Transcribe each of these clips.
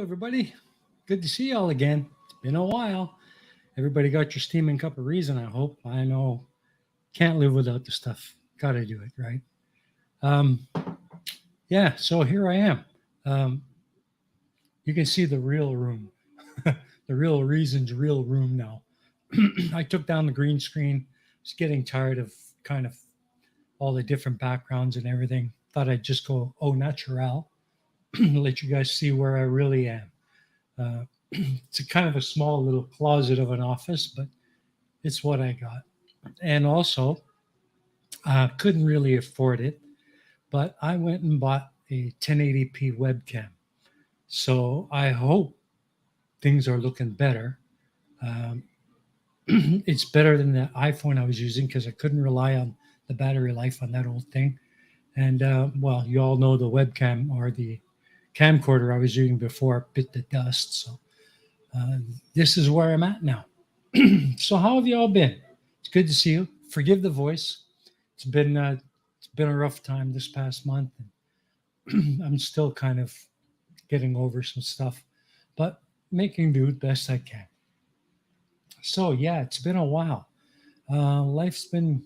everybody. Good to see y'all again. It's been a while. Everybody got your steaming cup of reason, I hope. I know can't live without the stuff. Gotta do it, right? Um, yeah, so here I am. Um, you can see the real room, the real reason's real room now. I took down the green screen. Was getting tired of kind of all the different backgrounds and everything. Thought I'd just go au natural, let you guys see where I really am. Uh, it's a kind of a small little closet of an office, but it's what I got. And also, couldn't really afford it, but I went and bought a 1080p webcam. So I hope things are looking better. Um, it's better than the iPhone I was using because I couldn't rely on the battery life on that old thing. And well, you all know the webcam or the camcorder I was using before bit the dust. So uh, this is where I'm at now. So how have you all been? It's good to see you. Forgive the voice. It's been a rough time this past month, and I'm still kind of getting over some stuff, but making do the best I can. So yeah, it's been a while. Life's been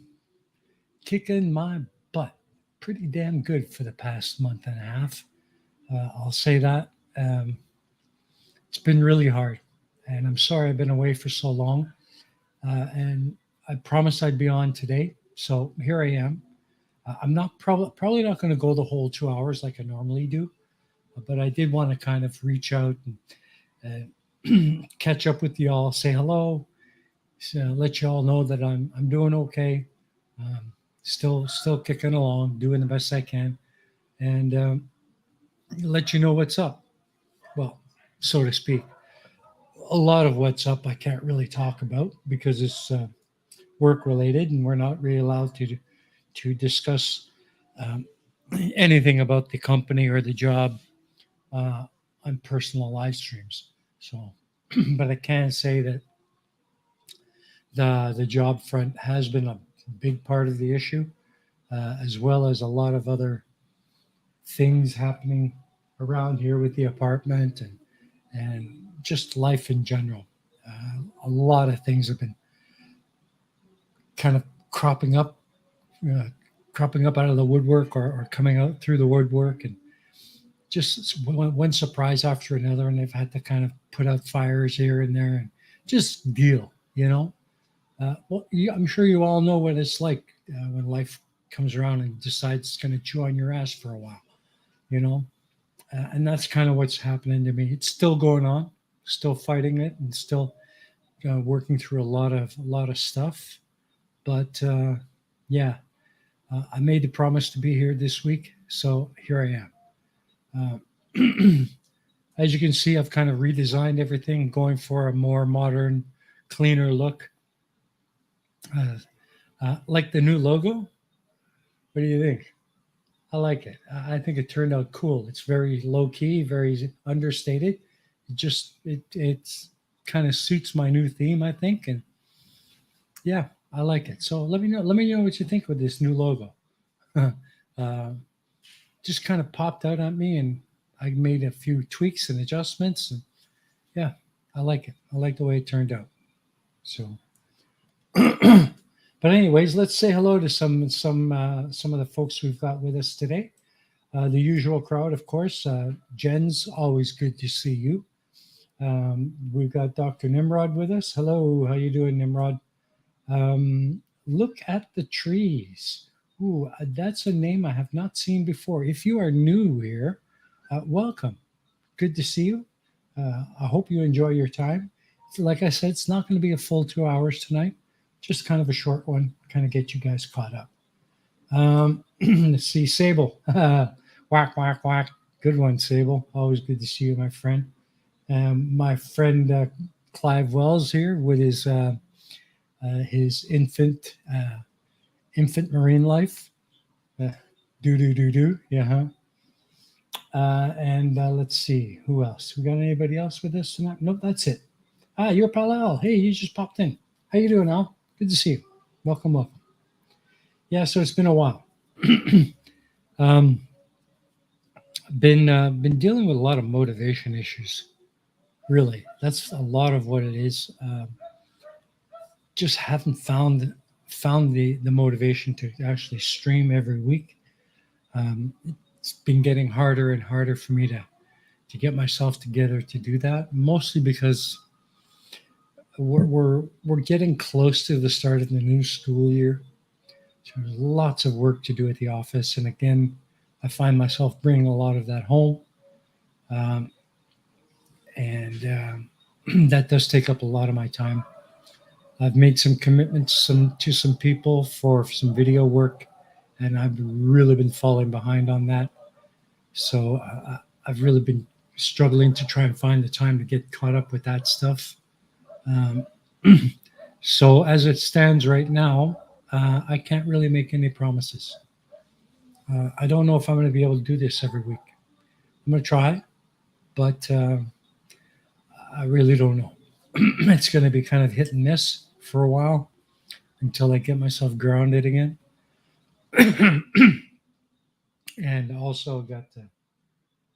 kicking my butt pretty damn good for the past month and a half. I'll say that. It's been really hard, and I'm sorry I've been away for so long. And I promised I'd be on today, so here I am. I'm not probably not going to go the whole 2 hours like I normally do, but I did want to kind of reach out and catch up with y'all, say hello, so let you all know that I'm doing okay, still kicking along, doing the best I can, and let you know what's up. Well, so to speak. A lot of what's up I can't really talk about because it's work related, and we're not really allowed to discuss um, anything about the company or the job uh, on personal live streams. So, but I can say that the job front has been a big part of the issue, as well as a lot of other things happening around here with the apartment and just life in general. A lot of things have been kind of cropping up, uh, cropping up out of the woodwork or coming out through the woodwork, and just one surprise after another. And they've had to kind of put out fires here and there and just deal, you know. Well, I'm sure you all know what it's like when life comes around and decides it's going to chew on your ass for a while, you know. And that's kind of what's happening to me. It's still going on, still fighting it, and still working through a lot of stuff. But yeah, I made the promise to be here this week, so here I am. As you can see, I've kind of redesigned everything, going for a more modern, cleaner look. Uh, like the new logo. What do you think? I like it. I think it turned out cool. It's very low key, very understated. It's kind of suits my new theme, I think, and yeah, I like it. So let me know. Let me know what you think with this new logo. uh, just kind of popped out at me, and I made a few tweaks and adjustments, and yeah, I like it. I like the way it turned out. So, but anyways, let's say hello to some of the folks we've got with us today. The usual crowd, of course. Jen's always good to see you. We've got Dr. Nimrod with us. Hello, how you doing, Nimrod? Look at the trees. Ooh, that's a name I have not seen before. If you are new here, welcome. Good to see you. I hope you enjoy your time. Like I said, it's not going to be a full 2 hours tonight. Just kind of a short one, kind of get you guys caught up. Let's see, Sable. Whack, whack, whack. Good one, Sable. Always good to see you, my friend. My friend Clive Wells here with his infant marine life. Do. Yeah, huh? And let's see, who else? We got anybody else with us tonight? Nope, that's it. You're Pal Al. Hey, you just popped in. How you doing, Al? Good to see you. Welcome. Yeah, so it's been a while. um, been dealing with a lot of motivation issues Really, that's a lot of what it is. Just haven't found the motivation to actually stream every week. It's been getting harder and harder for me to get myself together to do that. Mostly because we're getting close to the start of the new school year. So there's lots of work to do at the office, and again, I find myself bringing a lot of that home, um, and that does take up a lot of my time. I've made some commitments to some people for some video work, and I've really been falling behind on that. So I've really been struggling to try and find the time to get caught up with that stuff. Um, so as it stands right now, I can't really make any promises. I don't know if I'm going to be able to do this every week. I'm going to try, but I really don't know. It's going to be kind of hit and miss for a while until I get myself grounded again. And also got a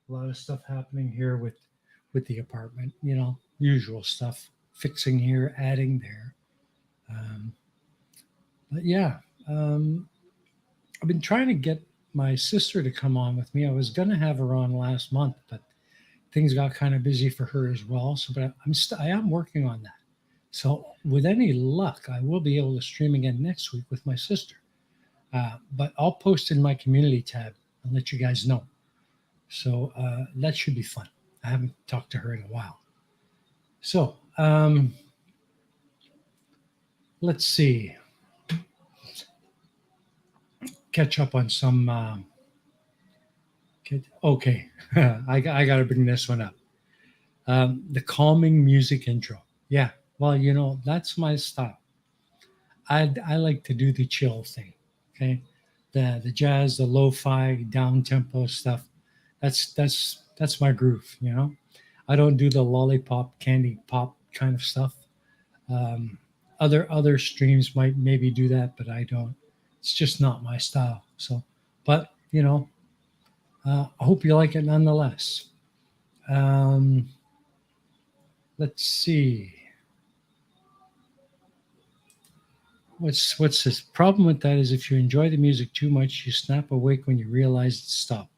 lot of stuff happening here with the apartment. Usual stuff, fixing here, adding there. Um, but yeah, um, I've been trying to get my sister to come on with me. I was gonna have her on last month, but things got kind of busy for her as well. So, but I am working on that. So, with any luck, I will be able to stream again next week with my sister. But I'll post in my community tab and let you guys know. So that should be fun. I haven't talked to her in a while. So let's see. Catch up on some. Okay, I got to bring this one up. The calming music intro. Yeah, well, that's my style. I like to do the chill thing. Okay, the jazz, the lo-fi, down tempo stuff. That's my groove. I don't do the lollipop, candy pop kind of stuff. Um, other streams might maybe do that, but I don't. It's just not my style. So, but I hope you like it nonetheless. Um, let's see. What's this problem with that is if you enjoy the music too much, you snap awake when you realize it's stopped.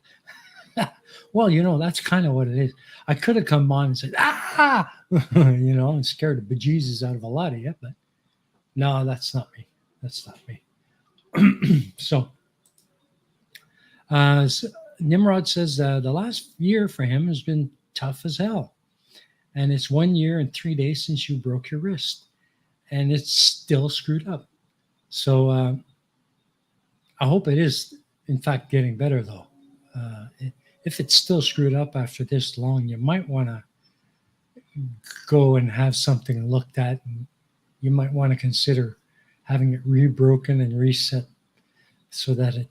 Well, that's kind of what it is. I could have come on and said, ah, and scared the bejesus out of a lot of you, but no, that's not me. That's not me. So, uh, Nimrod says the last year for him has been tough as hell. And it's 1 year and 3 days since you broke your wrist. And it's still screwed up. So I hope it is, in fact, getting better, though. If it's still screwed up after this long, you might want to go and have something looked at. And you might want to consider having it rebroken and reset so that it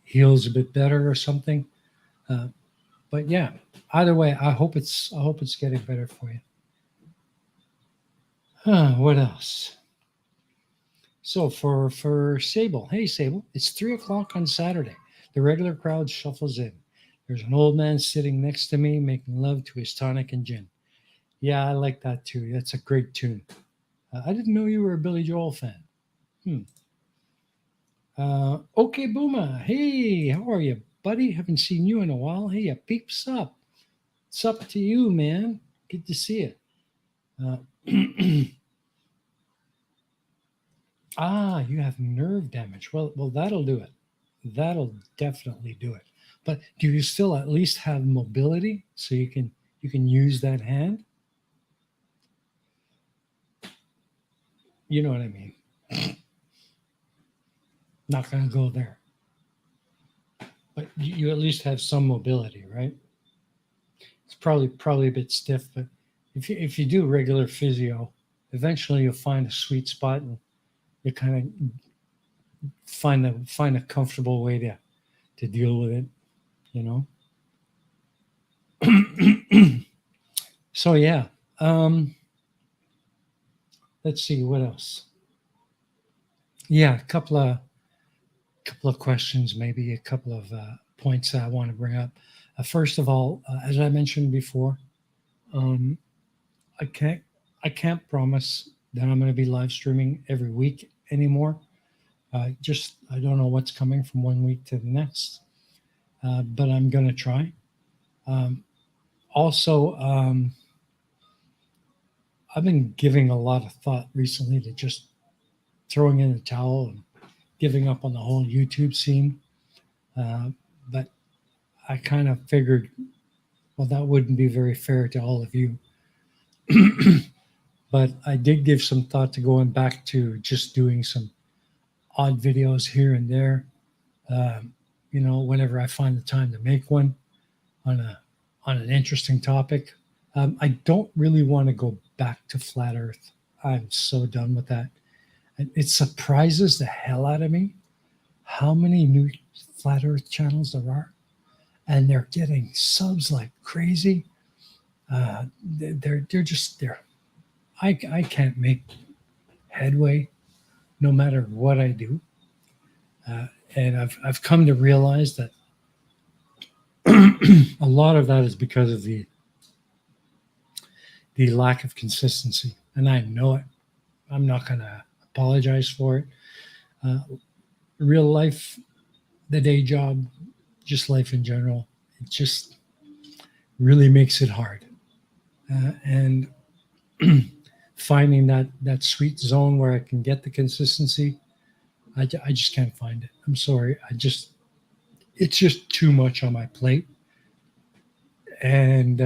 heals a bit better or something. But yeah, either way, I hope it's getting better for you. What else? So for Sable, hey Sable, it's 3 o'clock on Saturday. The regular crowd shuffles in. There's an old man sitting next to me making love to his tonic and gin. Yeah, I like that too. That's a great tune. I didn't know you were a Billy Joel fan. Okay, Boomer. Hey, how are you, buddy? Haven't seen you in a while. Hey, you peeps up. It's up to you, man. Good to see you. You have nerve damage. Well, that'll do it. That'll definitely do it. But do you still at least have mobility so you can use that hand? You know what I mean. Not going to go there. But you at least have some mobility, right? It's probably a bit stiff, but if you do regular physio, eventually you'll find a sweet spot and you kind of find a comfortable way to deal with it, So yeah, let's see what else. Yeah, a couple of questions, maybe a couple of points that I want to bring up. First of all, as I mentioned before, I can't promise that I'm going to be live streaming every week anymore. Just I don't know what's coming from one week to the next, but I'm going to try. Um, also, I've been giving a lot of thought recently to just throwing in the towel and giving up on the whole YouTube scene. Uh, but I kind of figured, well, that wouldn't be very fair to all of you. But I did give some thought to going back to just doing some odd videos here and there. Um, whenever I find the time to make one on an interesting topic. I don't really want to go back to flat Earth. I'm so done with that. And it surprises the hell out of me how many new flat Earth channels there are, and they're getting subs like crazy. They're just there. I can't make headway no matter what I do. And I've come to realize that a lot of that is because of the lack of consistency, and I know it. I'm not going to apologize for it. Uh, Real life, the day job, just life in general, it just really makes it hard. And finding that sweet zone where I can get the consistency, I just can't find it. I'm sorry. It's just too much on my plate. And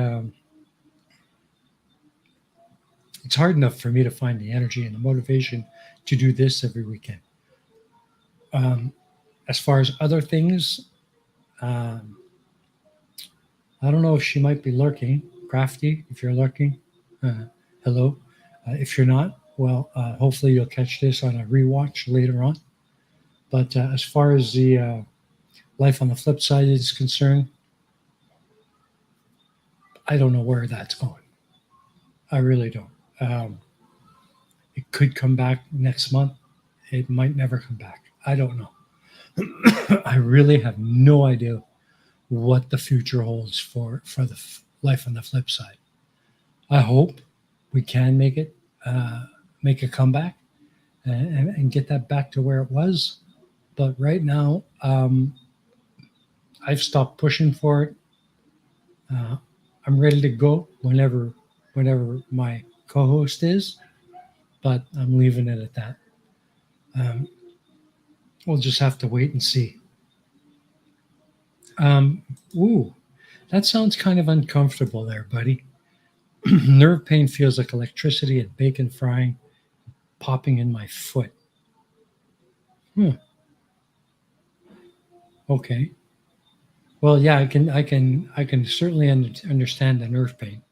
it's hard enough for me to find the energy and the motivation to do this every weekend. As far as other things, um, I don't know if she might be lurking. Crafty, if you're lurking, hello. If you're not, well, hopefully you'll catch this on a rewatch later on. But as far as the life on the flip side is concerned, I don't know where that's going. I really don't. It could come back next month. It might never come back. I don't know. I really have no idea what the future holds for the life on the flip side. I hope we can make a comeback, and get that back to where it was. But right now, I've stopped pushing for it. Uh, I'm ready to go whenever my co-host is, but I'm leaving it at that. Um, we'll just have to wait and see. Um, Ooh, that sounds kind of uncomfortable there, buddy. Nerve pain feels like electricity and bacon frying popping in my foot. Hmm. Okay. Well, yeah, I can certainly understand the nerve pain.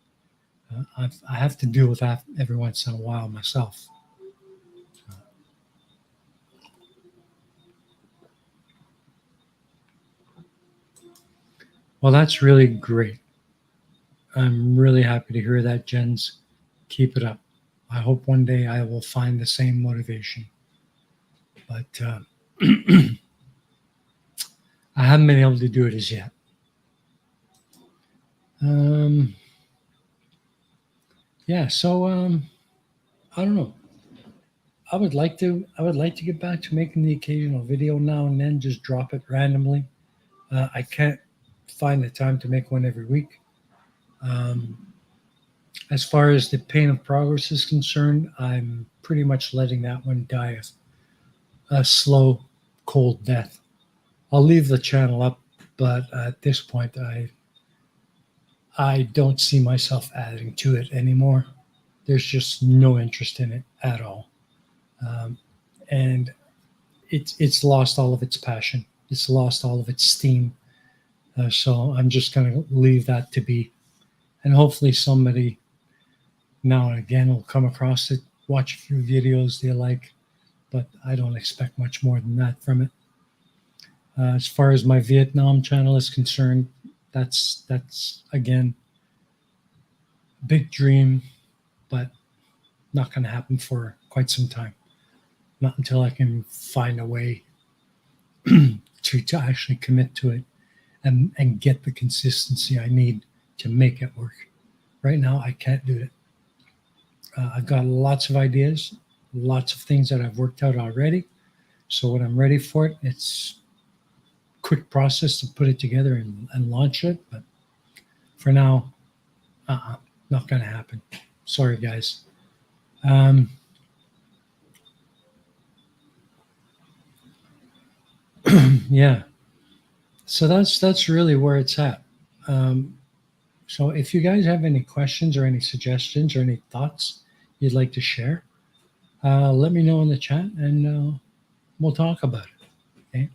I have to deal with that every once in a while myself. Well, that's really great. I'm really happy to hear that, Jens. Keep it up. I hope one day I will find the same motivation. But I haven't been able to do it as yet. Um, yeah, so I don't know. I would like to get back to making the occasional video now and then, just drop it randomly. I can't find the time to make one every week. Um, as far as the pain of progress is concerned, I'm pretty much letting that one die a slow, cold death. I'll leave the channel up, but at this point, I don't see myself adding to it anymore. There's just no interest in it at all, and it's lost all of its passion. It's lost all of its steam. So I'm just going to leave that to be, and hopefully somebody now and again will come across it, watch a few videos they like, but I don't expect much more than that from it. As far as my Vietnam channel is concerned, that's again a big dream, but not going to happen for quite some time. Not until I can find a way to actually commit to it and get the consistency I need to make it work. Right now, I can't do it. I've got lots of ideas, lots of things that I've worked out already. So when I'm ready for it, it's quick process to put it together and launch it. But for now, not going to happen. Sorry, guys. Um, yeah. So that's really where it's at. Um, so if you guys have any questions or any suggestions or any thoughts you'd like to share, let me know in the chat and we'll talk about it. Okay.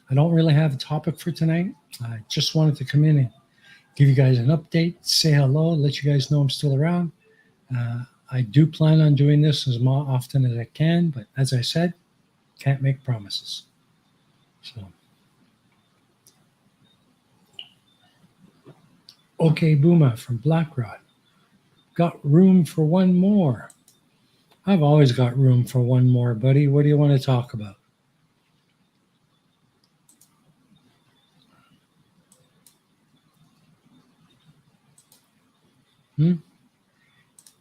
I don't really have a topic for tonight. I just wanted to come in and give you guys an update, say hello, let you guys know I'm still around. Uh, I do plan on doing this as often as I can, but as I said, can't make promises. So, okay, Booma from Blackrod. Got room for one more. I've always got room for one more, buddy. What do you want to talk about?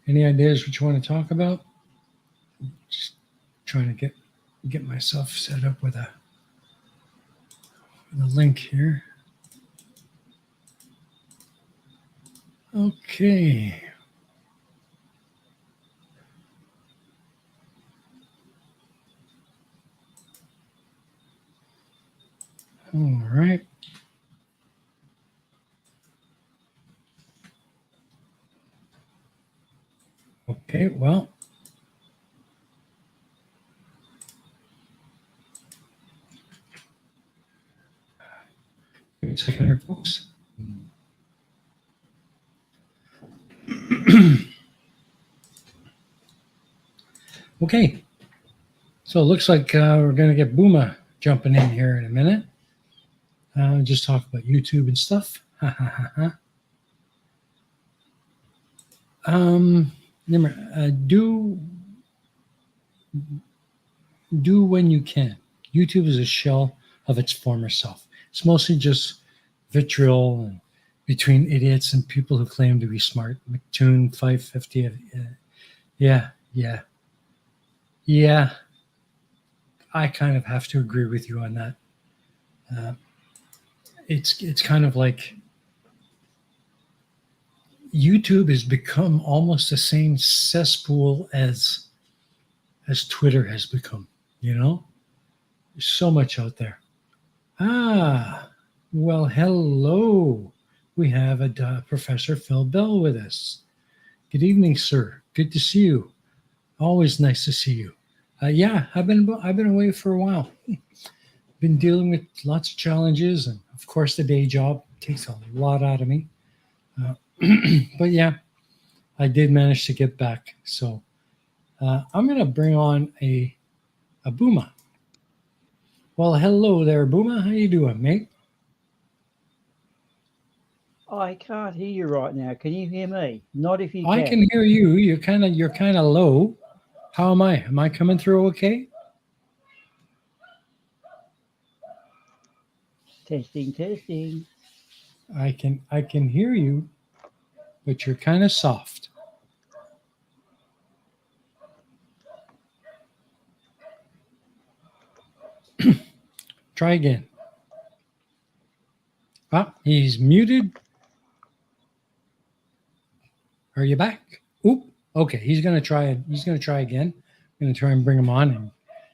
Any ideas what you want to talk about? Just trying to get myself set up with a link here. Okay. All right. Okay, well. Wait a second here, folks. Okay. So it looks like we're going to get Booma jumping in here in a minute. Just talk about YouTube and stuff. Remember, do when you can. YouTube is a shell of its former self. It's mostly just vitriol and between idiots and people who claim to be smart. McToon 550. Yeah. I kind of have to agree with you on that. It's kind of like YouTube has become almost the same cesspool as Twitter has become. You know, there's so much out there. Well, hello. We have a Professor Phil Bell with us. Good evening, sir. Good to see you. Always nice to see you. Yeah, I've been away for a while. Been dealing with lots of challenges, and of course, the day job takes a lot out of me. But yeah, I did manage to get back. So I'm going to bring on a Booma. Well, hello there, Booma. How you doing, mate? I can't hear you right now. Can you hear me? Not if you I can hear you. You're kind of low. How am I? Am I coming through okay? Testing. I can hear you, but you're kind of soft. Try again. He's muted. Are you back? Oop. Okay, he's gonna try. He's gonna try again. I'm gonna try and bring him on and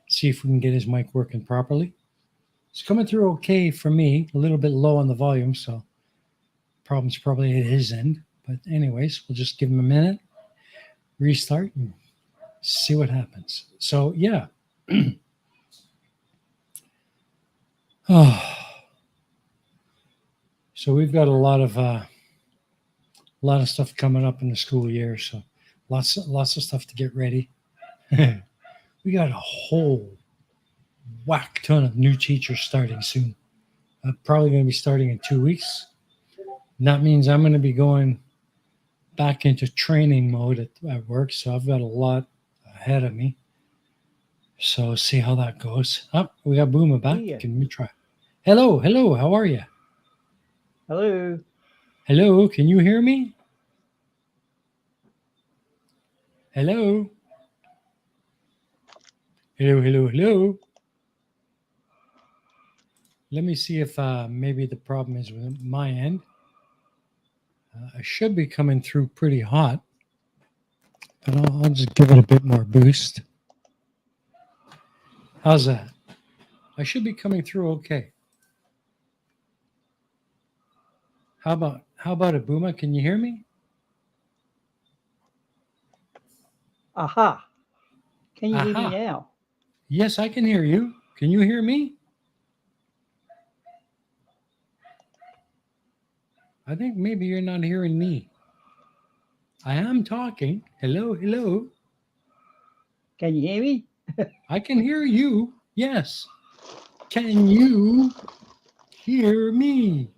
see if we can get his mic working properly. It's coming through okay for me. A little bit low on the volume, so problem's probably at his end. But anyways, we'll just give him a minute, restart, and see what happens. So yeah. Oh. So we've got a lot of stuff coming up in the school year. So lots of stuff to get ready. We got a whole whack ton of new teachers starting soon. Probably going to be starting in 2 weeks. And that means I'm going to be going back into training mode at work. So I've got a lot ahead of me. So see how that goes. We got Booma back. Yeah. Can we try? Hello. How are you? Hello. Can you hear me? Hello. Hello, hello, hello. Let me see if maybe the problem is with my end. I should be coming through pretty hot, but I'll just give it a bit more boost. How's that? I should be coming through okay. How about it, Booma? Can you hear me? Aha. Can you hear me Aha. now? Yes, I can hear you. Can you hear me? I think maybe you're not hearing me. I am talking. Hello, hello. Can you hear me? I can hear you. Yes. Can you hear me?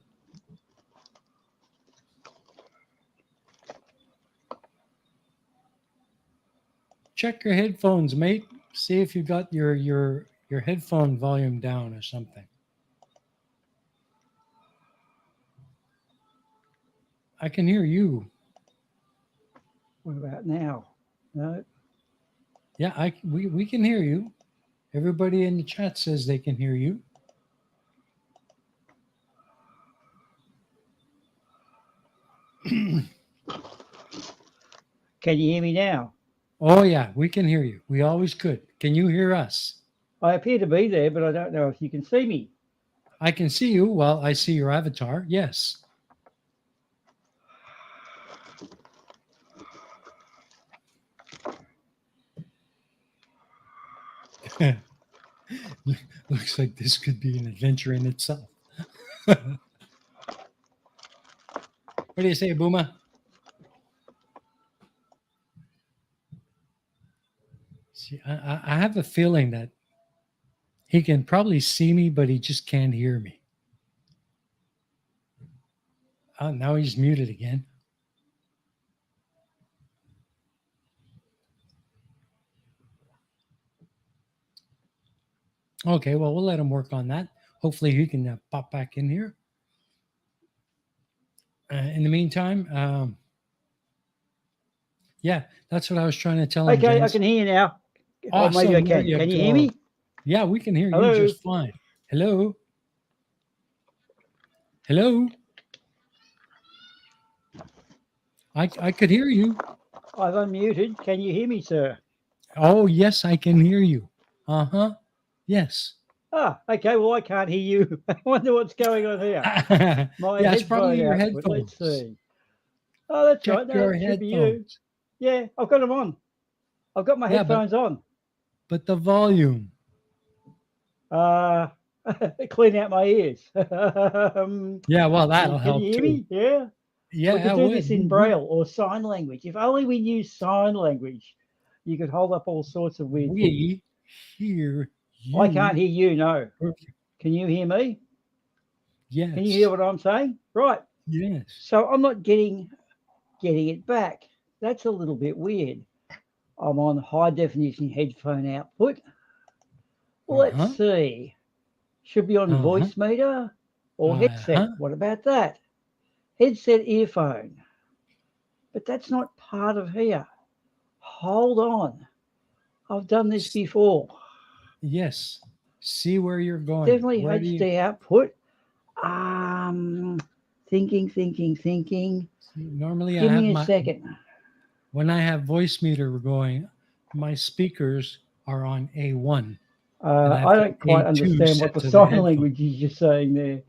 Check your headphones, mate. See if you got your headphone volume down or something. I can hear you. What about now? No. Yeah, we can hear you. Everybody in the chat says they can hear you. Can you hear me now? Oh yeah, we can hear you. We always could. Can you hear us? I appear to be there, but I don't know if you can see me. I can see you. Well, I see your avatar. Yes. Looks like this could be an adventure in itself. What do you say, Booma? See, I have a feeling that he can probably see me, but he just can't hear me. Oh, now he's muted again. Okay, well, we'll let him work on that. Hopefully, he can pop back in here. In the meantime, yeah, that's what I was trying to tell him, Okay, I James. can hear you now. Or Awesome. maybe I There can. you Can you go. hear me? Yeah, we can hear Hello? you just fine. Hello? Hello? I could hear you. I've unmuted. Can you hear me, sir? Oh, yes, I can hear you. Uh-huh. Yes. Ah, okay. Well, I can't hear you. I wonder what's going on here. My Yeah, it's probably headphone your output. Let's headphones. see. Oh, that's Check right. No, your it should be you. headphones. Yeah, I've got them on. I've got my Yeah, headphones on. but the volume. Uh, clean out my ears. Yeah, well, that'll Can you help hear too. me? Yeah. Yeah, We could I do would. this in Braille or sign language. If only we knew sign language, you could hold up all sorts of weird things. We hear you. I can't hear you, no. Perfect. Can you hear me? Yes. Can you hear what I'm saying? Right. Yes. So I'm not getting it back. That's a little bit weird. I'm on high definition headphone output. Let's see. Should be on voice meter or headset. What about that? Headset earphone. But that's not part of here. Hold on. I've done this before. Yes. See where you're going. Definitely Where HD output. Thinking. See, normally Give I have me a second. when I have voice meter going, my speakers are on A1. I don't quite A2 understand what set the to the sign headphones. language is you're saying there.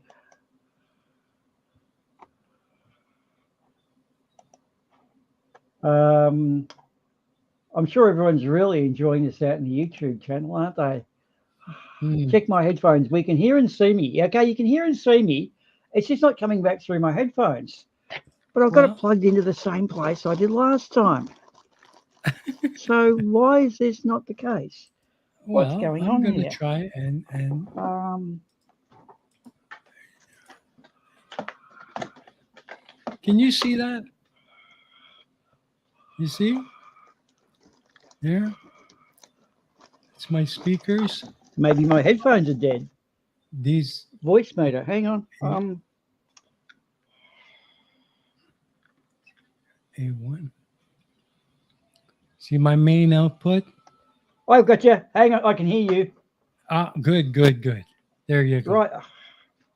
I'm sure everyone's really enjoying this out in the YouTube channel, aren't they? Check my headphones. We can hear and see me. Okay, you can hear and see me. It's just not coming back through my headphones. But I've got it plugged into the same place I did last time. So why is this not the case? What's going on here? I'm going to try and can you see that? You see? There. It's my speakers. Maybe my headphones are dead. These voice meter. Hang on. A1. See my main output? I've got you. Hang on, I can hear you. Ah, good, good, good. There you go. Right.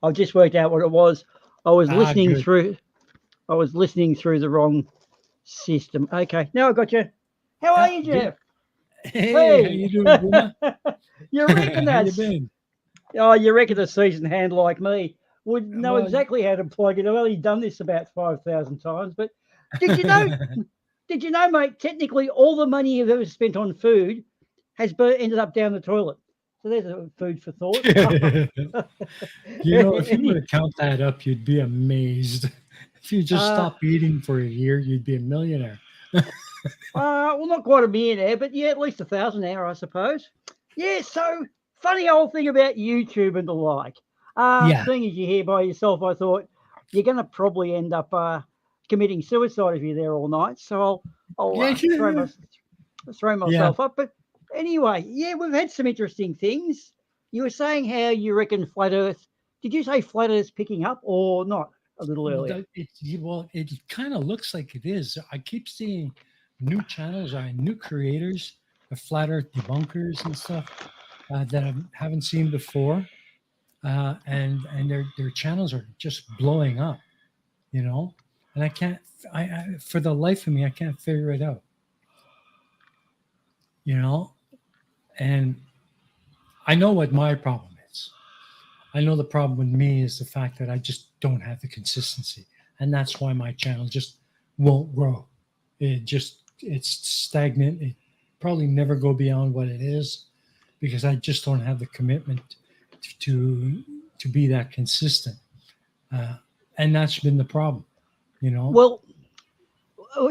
I've just worked out what it was. I was Ah, listening good. through. I was listening through the wrong system. Okay, now I got you. How are Ah, you, good. Jeff? Hey, how Hey, you doing, Boomer? you reckon How you that's? been? Oh, you reckon a seasoned hand like me would know Well, exactly how to plug it? I've only done this about 5,000 times. But did you know? Did you know, mate? Technically, all the money you've ever spent on food ended up down the toilet. So there's a food for thought. if you were Any, to count that up, you'd be amazed. If you just uh, stop eating for a year, you'd be a millionaire. well, not quite a millionaire, but yeah, at least 1,000 hour, I suppose. Yeah, so funny old thing about YouTube and the like. Yeah. Seeing as you're here by yourself, I thought you're going to probably end up committing suicide if you're there all night. So I'll Yeah. throw Yeah. myself up. But anyway, yeah, we've had some interesting things. You were saying how you reckon flat Earth. Did you say flat Earth's picking up or not a little earlier? Well, it kind of looks like it is. I keep seeing new channels, new creators of flat Earth debunkers and stuff that I haven't seen before, and their channels are just blowing up. You know, and I can't. I for the life of me, I can't figure it out. You know, and I know what my problem is. I know the problem with me is the fact that I just don't have the consistency, and that's why my channel just won't grow. It's stagnant. It probably never go beyond what it is because I just don't have the commitment to to be that consistent, uh, and that's been the problem. You know, Well,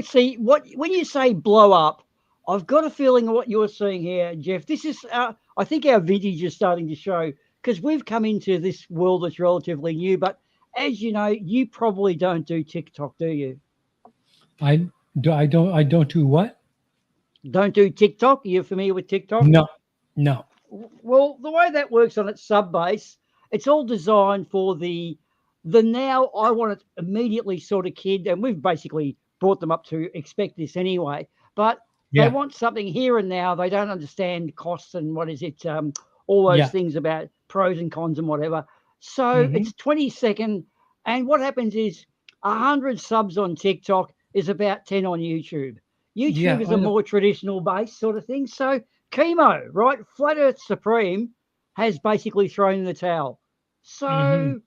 see what when you say blow up, I've got a feeling what you're seeing here, Jeff. This is, I think, our vintage is starting to show because we've come into this world that's relatively new. But as you know, you probably don't do TikTok, do you? I I don't do what? Don't do TikTok. Are you familiar with TikTok? No, no. Well, the way that works on its sub base, it's all designed for the now I want it immediately sort of kid, and we've basically brought them up to expect this anyway. But they Yeah, want something here and now. They don't understand costs and what is it, all those yeah. things about pros and cons and whatever. So Hmm. it's 20 second, and what happens is 100 subs on TikTok is about 10 on YouTube. YouTube Yeah, is I a know. more traditional base sort of thing. So chemo, right? Flat Earth Supreme has basically thrown in the towel. Hmm. So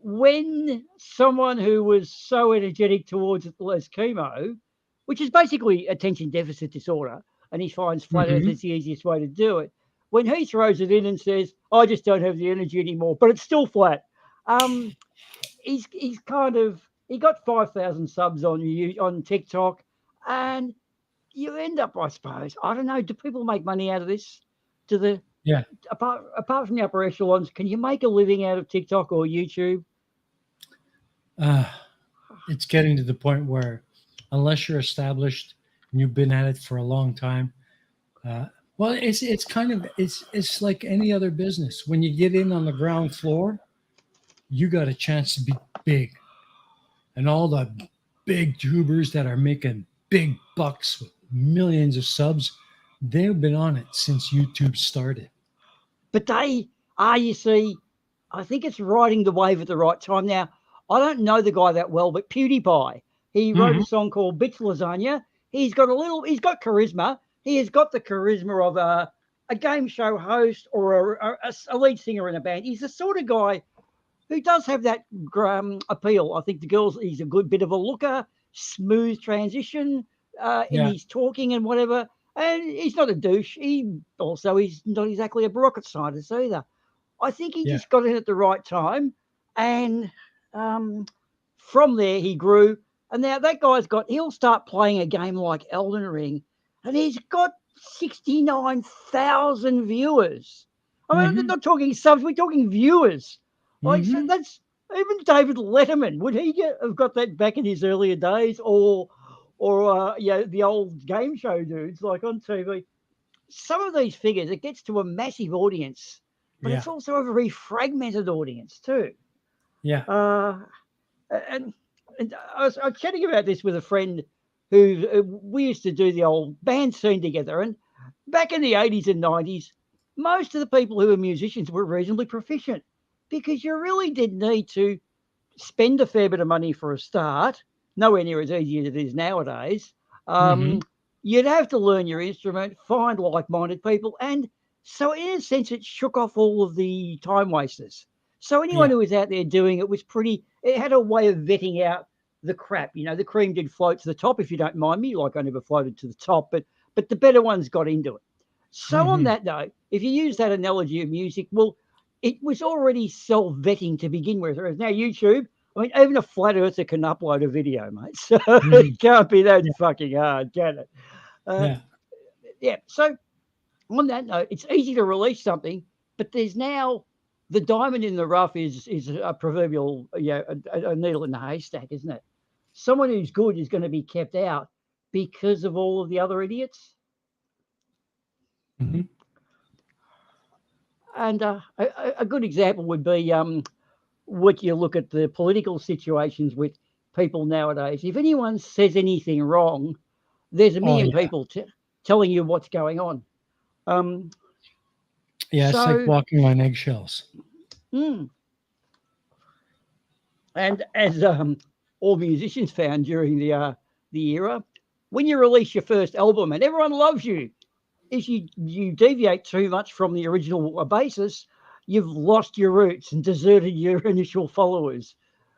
when someone who was so energetic towards it as chemo, which is basically attention deficit disorder, and he finds flat Earth Hmm. is the easiest way to do it, when he throws it in and says, "I just don't have the energy anymore," but it's still flat. Um, he's kind of he got 5,000 subs on TikTok, and you end up, I suppose. I don't know. Do people make money out of this? Do the Yeah. apart from the upper echelons, can you make a living out of TikTok or YouTube? Uh, it's getting to the point where, unless you're established and you've been at it for a long time, uh, well, it's kind of it's like any other business. When you get in on the ground floor, you got a chance to be big, and all the big tubers that are making big bucks with millions of subs, they've been on it since YouTube started. But they are, you see, I think it's riding the wave at the right time. Now, I don't know the guy that well, but PewDiePie, he wrote a Hmm. song called Bits Lasagna. He's got charisma. He has got the charisma of a game show host or a lead singer in a band. He's the sort of guy who does have that appeal. I think the girls, he's a good bit of a looker, smooth transition in Yeah, his talking and whatever. And he's not a douche. He's not exactly a rocket scientist either. I think he yeah, just got in at the right time, and um, from there he grew. And now that guy's got. He'll start playing a game like Elden Ring, and he's got 69,000 viewers. I mean, I'm hmm, not talking subs. We're talking viewers. Like so, hmm, that's even David Letterman. Would he have got that back in his earlier days, or yeah, the old game show dudes like on TV? Some of these figures, it gets to a massive audience, but yeah, it's also a very fragmented audience too. yeah. Uh, and I was chatting about this with a friend who we used to do the old band scene together. And back in the 80s and 90s, most of the people who were musicians were reasonably proficient because you really did need to spend a fair bit of money for a start, nowhere near as easy as it is nowadays. Mm-hmm. You'd have to learn your instrument, find like minded people. And so, in a sense, it shook off all of the time wasters. So, anyone Yeah. who was out there doing it was it had a way of vetting out the crap. The cream did float to the top, if you don't mind me. Like I never floated to the top, but the better ones got into it. So, on Mm-hmm. that note, if you use that analogy of music, well, it was already self-vetting to begin with. Whereas now YouTube, I mean, even a flat earther can upload a video, mate. So Mm-hmm. it can't be that Yeah. fucking hard, can it? Uh, Yeah. yeah. So on that note, it's easy to release something, but there's now the diamond in the rough is a proverbial, a needle in the haystack, isn't it? Someone who's good is going to be kept out because of all of the other idiots. Mm-hmm. And a good example would be what you look at the political situations with people nowadays. If anyone says anything wrong, there's a Oh million yeah. people telling you what's going on. Um, Yeah. It's like so, walking on eggshells. mm, and as all musicians found during the era, when you release your first album and everyone loves you, if you deviate too much from the original basis, you've lost your roots and deserted your initial followers.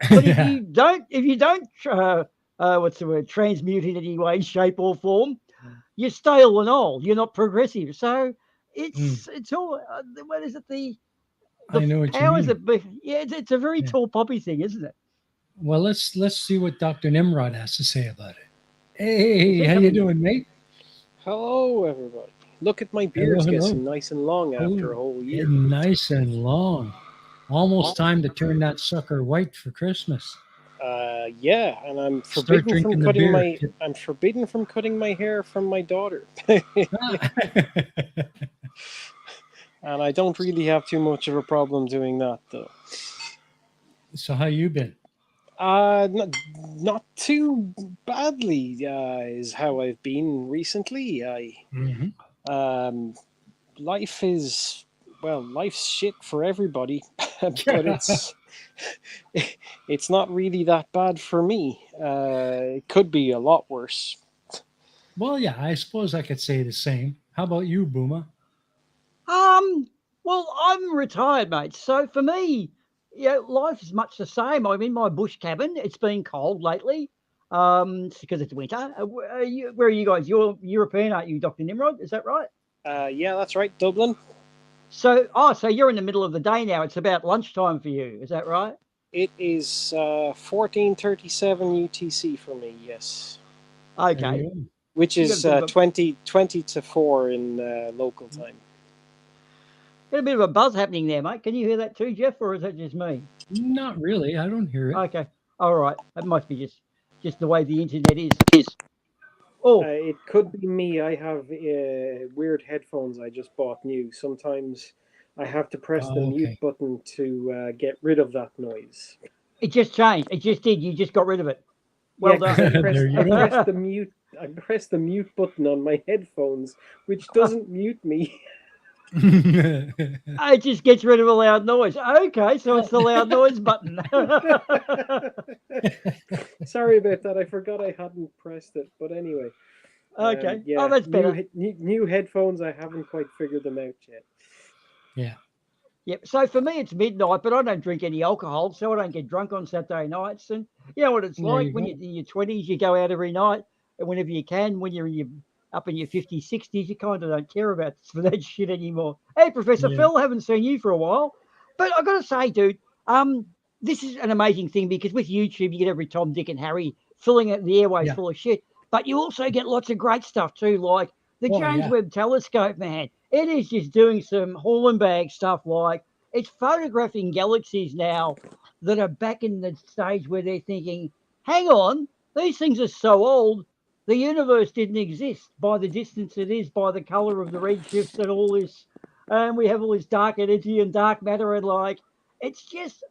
But Yeah. if you don't, what's the word, transmute in any way, shape, or form, you're stale and old. You're not progressive. So Mm. it's all what is it the I know what you powers mean. that be? Yeah, it's a very Yeah. tall poppy thing, isn't it? Well, let's see what Dr. Nimrod has to say about it. Is Hey, he how you coming? doing, mate? Hello, everybody. Look at my Hello, beard's hello. getting nice and long after Oh, a whole year. getting nice and long. Almost time to turn that sucker white for Christmas. Yeah, and Start drinking the beer. I'm forbidden from cutting my hair from my daughter. Ah. And I don't really have too much of a problem doing that, though. So how you been? Not too badly, is how I've been recently. Hmm. Um, life is, well, life's shit for everybody, but it's not really that bad for me. It could be a lot worse. Well, yeah, I suppose I could say the same. How about you, Booma? Um, well, I'm retired, mate. So for me, life is much the same. I'm in my bush cabin. It's been cold lately. It's because it's winter. Where are you guys? You're European, aren't you, Dr. Nimrod? Is that right? Yeah, that's right, Dublin. So you're in the middle of the day now. It's about lunchtime for you. Is that right? It is 14:37 UTC for me. Yes, There Okay. you go. which You got a is bit of a 20 to 4 in local time. got a bit of a buzz happening there, mate. Can you hear that too, Jeff, or is that just me? Not really. I don't hear it. Okay. All right. That must be just the way the internet is. Oh, It could be me. I have weird headphones I just bought new. Sometimes I have to press the Oh, mute okay. button to get rid of that noise. it just changed. It just did. You just got rid of it. Yeah, Well because done. There you go. I pressed the mute button on my headphones, which doesn't mute me. It just gets rid of a loud noise. Okay, so it's the loud noise button. Sorry about that. I forgot I hadn't pressed it. But anyway, Okay. Oh, yeah, that's better. new headphones. I haven't quite figured them out yet. Yeah. Yep. So for me, it's midnight, but I don't drink any alcohol, so I don't get drunk on Saturday nights. And you know what it's There like you when go. you're in your 20s, you go out every night, and whenever you can. When you're up in your 50s, 60s, you kind of don't care about for that shit anymore. Hey, Professor Yeah. Phil, haven't seen you for a while, but I got to say, dude, this is an amazing thing because with YouTube, you get every Tom, Dick, and Harry filling it the airways Yeah. full of shit, but you also get lots of great stuff too, like the Oh, James yeah. Webb Telescope, man. It is just doing some Horn bag stuff like it's photographing galaxies now that are back in the stage where they're thinking, hang on, these things are so old. The universe didn't exist by the distance it is, by the color of the redshifts and all this. And we have all this dark energy and dark matter. And like, it's just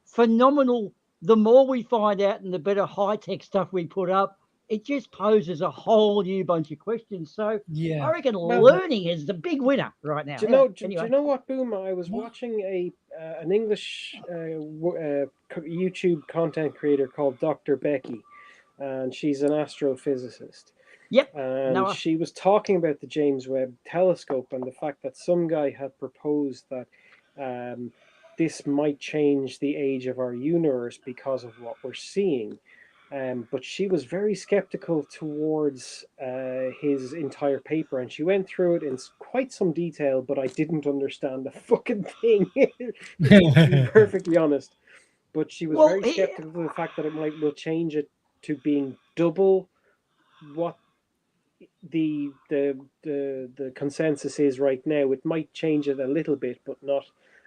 phenomenal. The more we find out and the better high tech stuff we put up, it just poses a whole new bunch of questions. So I Yeah. reckon Well, learning is the big winner right now. do you Yeah. know? Do Anyway, you know what, Boom? I was Well, watching an English YouTube content creator called Dr. Becky, and she's an astrophysicist. yep. And Noah. she was talking about the James Webb Telescope and the fact that some guy had proposed that this might change the age of our universe because of what we're seeing. But she was very skeptical towards his entire paper, and she went through it in quite some detail, but I didn't understand a fucking thing, to be perfectly honest. But she was Well, very skeptical of the fact that it will change it to being double what the consensus is right now. It might change it a little bit, but not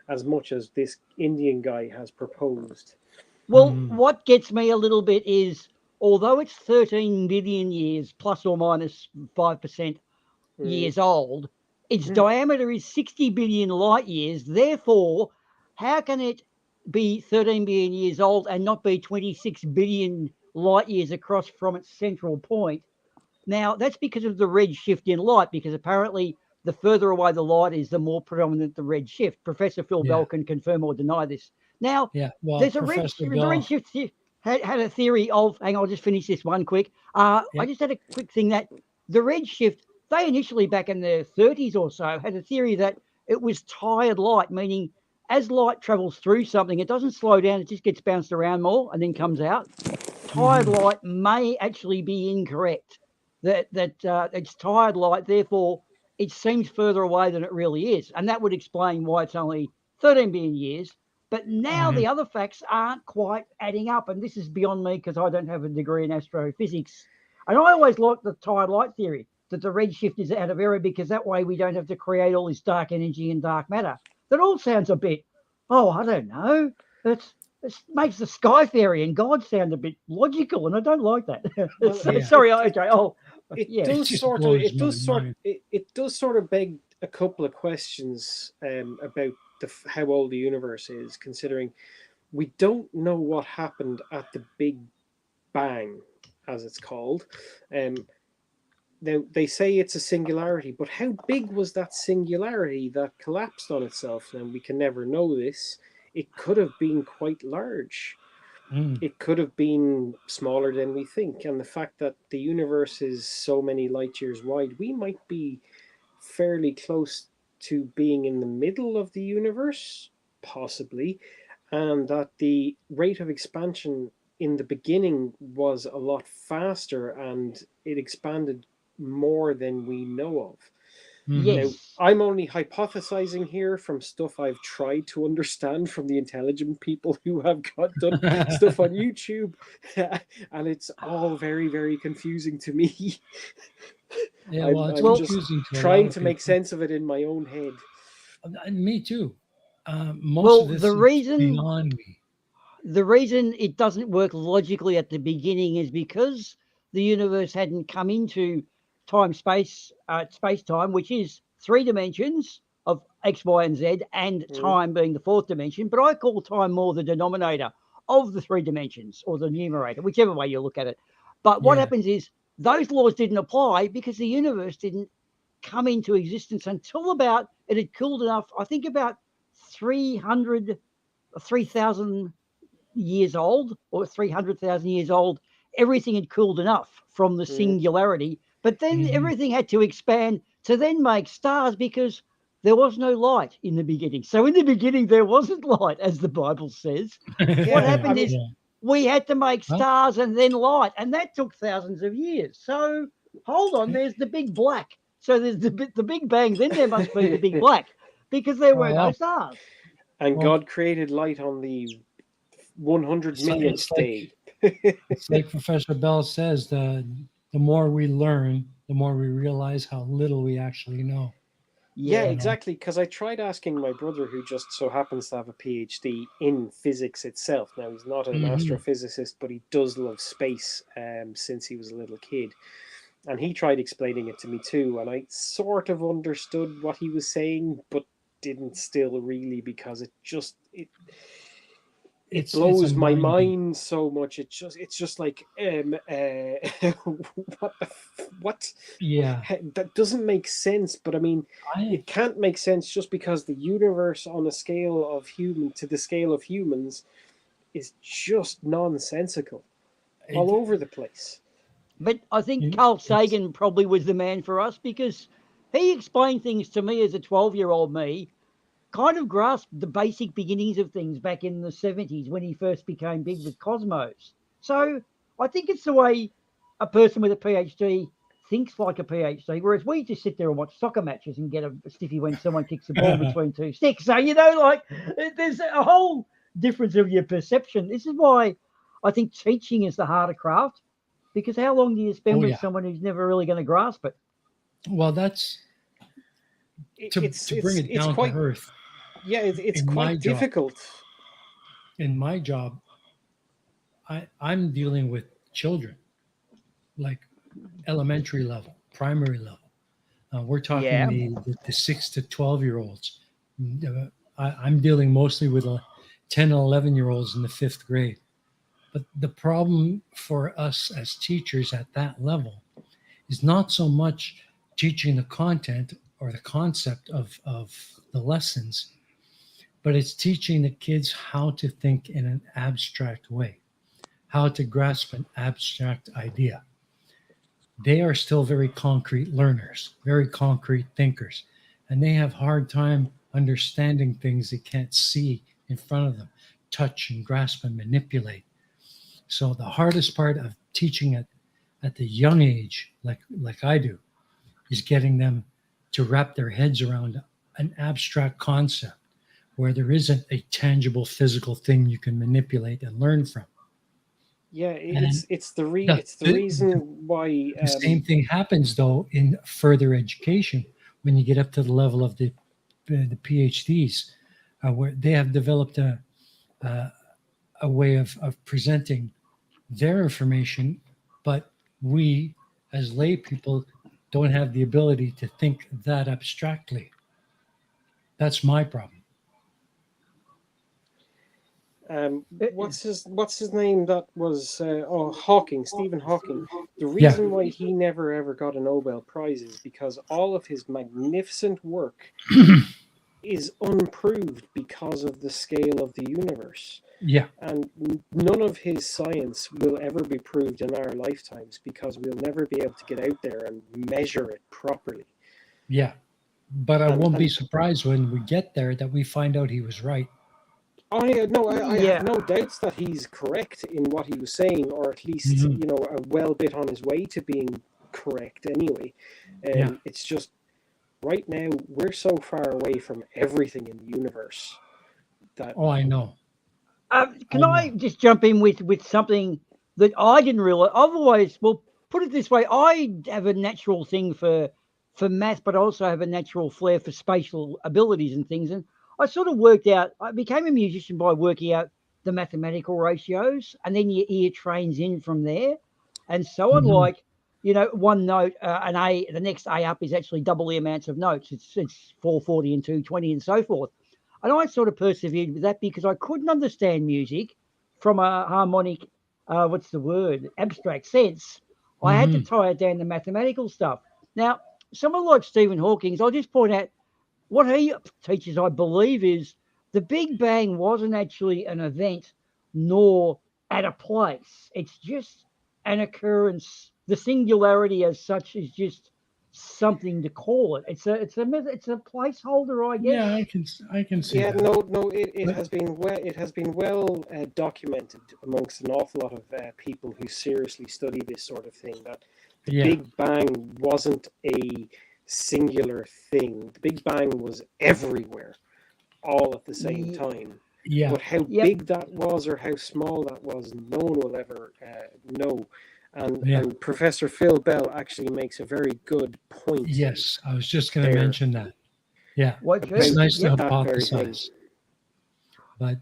as much as this Indian guy has proposed. well, what gets me a little bit is although it's 13 billion years plus or minus 5% Mm. years old, its diameter is 60 billion light years. Therefore, how can it be 13 billion years old and not be 26 billion light years across from its central point? Now, that's because of the red shift in light, because apparently the further away the light is, the more predominant the red shift. Professor Phil yeah. Bell can confirm or deny this. Now, Yeah. Well, there's a Professor the red Bell. shift had a theory of, hang on, I'll just finish this one quick. I Yep. just had a quick thing that the red shift, they initially back in the 30s or so had a theory that it was tired light, meaning as light travels through something, it doesn't slow down, it just gets bounced around more and then comes out. Tired light may actually be incorrect. That it's tired light, therefore it seems further away than it really is, and that would explain why it's only 13 billion years. But now the other facts aren't quite adding up, and this is beyond me because I don't have a degree in astrophysics. And I always liked the tired light theory that the redshift is out of error because that way we don't have to create all this dark energy and dark matter. That all sounds a bit, oh, I don't know. It's it makes the sky fairy and God sound a bit logical, and I don't like that. Well, Yeah. Sorry, okay. Oh, it yeah. It does just sort of blows my mind. it does sort of beg a couple of questions about how old the universe is, considering we don't know what happened at the Big Bang, as it's called. Now they say it's a singularity, but how big was that singularity that collapsed on itself? And we can never know this. It could have been quite large. It could have been smaller than we think. And the fact that the universe is so many light years wide, we might be fairly close to being in the middle of the universe, possibly, and that the rate of expansion in the beginning was a lot faster and it expanded more than we know of. Now, Yes. I'm only hypothesizing here from stuff I've tried to understand from the intelligent people who have done stuff on YouTube, and it's all very, very confusing to me. Yeah. I'm, Well, it's I'm Well, just confusing to a lot trying of to make people. sense of it in my own head. Me too. Most of well, this the is reason beyond me. the reason it doesn't work logically at the beginning is because the universe hadn't come into space time, which is three dimensions of X, Y, and Z, and Mm, time being the fourth dimension. But I call time more the denominator of the three dimensions or the numerator, whichever way you look at it. But what Yeah. happens is those laws didn't apply because the universe didn't come into existence until about it had cooled enough, I think about 300, 3,000 years old or 300,000 years old, everything had cooled enough from the mm. singularity. But then Mhm. everything had to expand to then make stars because there was no light in the beginning. So in the beginning, there wasn't light, as the Bible says. What Yeah, I happened mean, is Yeah. we had to make Well, stars and then light, and that took thousands of years. So hold on, there's the big black. So there's the Big Bang, then there must be the Big Black because there were no well, stars. and well, God created light on the 100 it's like millionth day. it's like Professor Bell says. The more we learn, the more we realize how little we actually know. Yeah, Yeah. You know. exactly. Because I tried asking my brother, who just so happens to have a PhD in physics itself. Now, he's not an Hmm. astrophysicist, but he does love space since he was a little kid. And he tried explaining it to me too. And I sort of understood what he was saying, but didn't still really because it it's a blows my mind mind so much. It's just like what Yeah, that doesn't make sense. But I mean, I it can't make sense just because the universe on a scale of human to the scale of humans is just nonsensical all it, over the place. But I think it- Carl it's Sagan probably was the man for us because he explained things to me as a 12-year-old me, kind of grasped the basic beginnings of things back in the 70s when he first became big with Cosmos. So I think it's the way a person with a PhD thinks like a PhD, whereas we just sit there and watch soccer matches and get a stiffy when someone kicks the ball between two sticks. So, like there's a whole difference of your perception. This is why I think teaching is the harder craft because how long do you spend oh with yeah. someone who's never really going to grasp it? Well, that's It's to bring it it's down to quite earth. it's In my quite job, difficult. I'm dealing with children, like elementary level, primary level. We're talking Yeah. the 6 to 12-year-olds. I'm dealing mostly with 10 and 11-year-olds in the fifth grade. But the problem for us as teachers at that level is not so much teaching the content or the concept of the lessons, but it's teaching the kids how to think in an abstract way, how to grasp an abstract idea. They are still very concrete learners, very concrete thinkers, and they have hard time understanding things they can't see in front of them, touch and grasp and manipulate. So the hardest part of teaching at the young age, like I do, is getting them to wrap their heads around an abstract concept where there isn't a tangible physical thing you can manipulate and learn from. Yeah, And the, it's the the, reason why the same thing happens though in further education when you get up to the level of the PhDs, where they have developed a, a way of presenting their information, but we as lay people don't have the ability to think that abstractly. That's my problem. what's his name? That was Hawking, Stephen Hawking. The Yeah. reason why he never ever got a Nobel Prize is because all of his magnificent work is unproved because of the scale of the universe. Yeah. And none of his science will ever be proved in our lifetimes because we'll never be able to get out there and measure it properly. Yeah. But I won't be And surprised when we get there that we find out he was right. oh yeah, no, I have Yeah. no doubts that he's correct in what he was saying, or at least Mhm. a well bit on his way to being correct. Anyway, Yeah. it's just right now we're so far away from everything in the universe that Oh, I know. Can I I know. just jump in with something that I didn't realize? I've always, well, put it this way, I have a natural thing for math, but I also have a natural flair for spatial abilities and things. And I sort of worked out, I became a musician by working out the mathematical ratios, and then your ear trains in from there. And so on, Mhm. like, one note, an A, the next A up is actually double the amounts of notes. It's 440 and 220 and so forth. And I sort of persevered with that because I couldn't understand music from a harmonic, what's the word, abstract sense. I had to Mhm. tie it down to mathematical stuff. Now, someone like Stephen Hawking, I'll just point out what he teaches, I believe, is the Big Bang wasn't actually an event nor at a place. It's just an occurrence. The singularity as such is just something to call it. It's a placeholder, I Yeah, guess. I can see yeah, that. no, it But has been well documented amongst an awful lot of people who seriously study this sort of thing that the yeah. Big Bang wasn't a singular thing. The Big Bang was everywhere, all at the same time. Yeah. But how Yep. big that was or how small that was, no one will ever know. Yeah. And Professor Phil Bell actually makes a very good point Yes. I was just going to there mention that. Yeah. What It's about too? nice to Yep. that very thing. hypothesize, but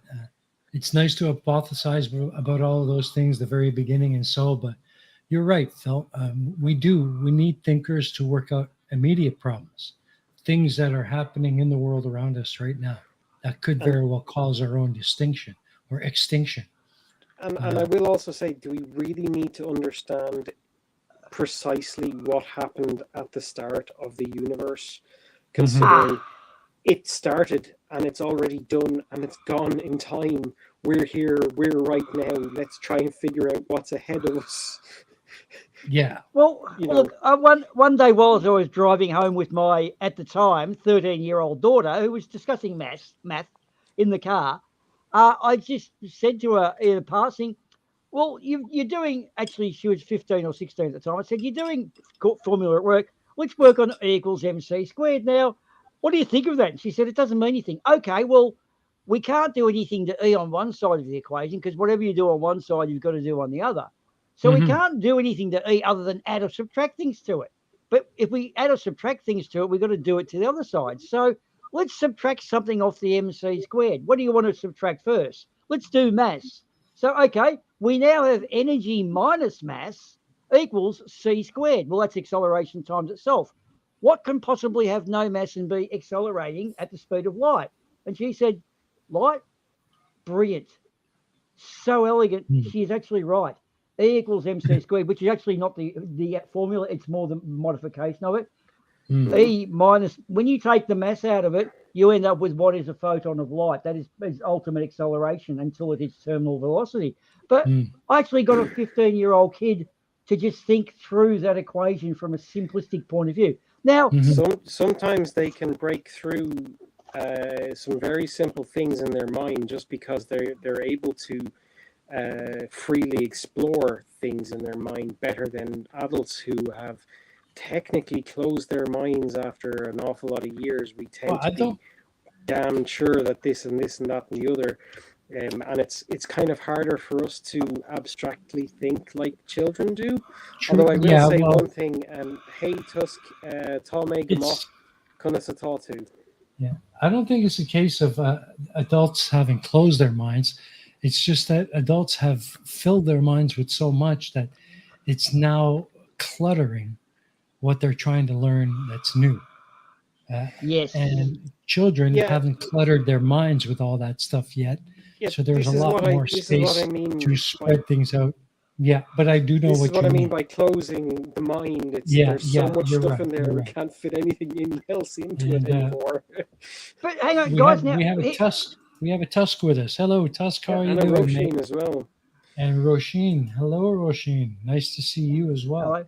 it's nice to hypothesize about all of those things, the very beginning and so. But you're right, Phil. We need thinkers to work out immediate problems, things that are happening in the world around us right now that could And very well cause our own distinction or extinction. And I will also say, do we really need to understand precisely what happened at the start of the universe, considering it started and it's already done and it's gone in time? We're here, we're right now. Let's try and figure out what's ahead of us. Yeah. Well, You know. look, one day while I was driving home with my, at the time, 13-year-old daughter, who was discussing math in the car, I just said to her in passing, well, you're doing, actually, she was 15 or 16 at the time. I said, you're doing formula at work. Let's work on E equals MC squared. Now, what do you think of that? And she said, it doesn't mean anything. Okay, well, we can't do anything to E on one side of the equation because whatever you do on one side, you've got to do on the other. So we can't do anything to E other than add or subtract things to it. But if we add or subtract things to it, we've got to do it to the other side. So let's subtract something off the MC squared. What do you want to subtract first? Let's do mass. So, okay, we now have energy minus mass equals c squared. Well, that's acceleration times itself. What can possibly have no mass and be accelerating at the speed of light? And she said, light? Brilliant. So elegant. She's actually right. E equals MC squared, which is actually not the formula. It's more the modification of it. E minus, when you take the mass out of it, you end up with what is a photon of light. That is ultimate acceleration until it hits terminal velocity. But I actually got a 15-year-old kid to just think through that equation from a simplistic point of view. Now, sometimes they can break through some very simple things in their mind just because they're able to freely explore things in their mind better than adults who have technically closed their minds after an awful lot of years. We tend to be damn sure that this and this and that and the other, and it's kind of harder for us to abstractly think like children do. True. Although I will say one thing, hey Tusk, Tome Gamok, Kunasatatu. Yeah, I don't think it's a case of adults having closed their minds. It's just that adults have filled their minds with so much that it's now cluttering what they're trying to learn that's new. Yes. And children haven't cluttered their minds with all that stuff yet. Yeah, so there's a lot more space to spread things out. Yeah, but I do know this what is what you I mean mean by closing the mind. There's so much stuff in there, we can't fit anything else into it anymore. But hang on, guys. We have a Tusk. We have a Tusk with us. Hello, Tusk. How are you doing? And Roisin as well. And Roisin. Hello, Roisin. Nice to see you as well. Hello.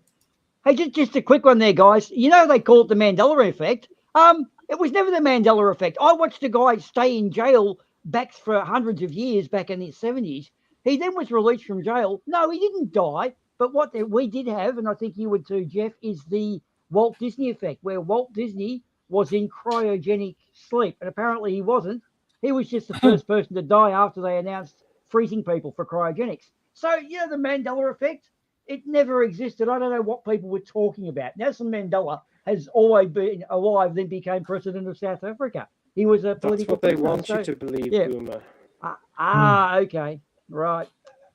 Hey, just a quick one there, guys. You know they call it the Mandela effect. It was never the Mandela effect. I watched a guy stay in jail back for hundreds of years back in the 70s. He then was released from jail. No, he didn't die. But what we did have, and I think you would too, Jeff, is the Walt Disney effect, where Walt Disney was in cryogenic sleep. And apparently he wasn't. He was just the first person to die after they announced freezing people for cryogenics. So, you know, the Mandela effect, it never existed. I don't know what people were talking about. Nelson Mandela has always been alive, then became president of South Africa. He was a political. That's what they want you to believe, Boomer. Okay, right.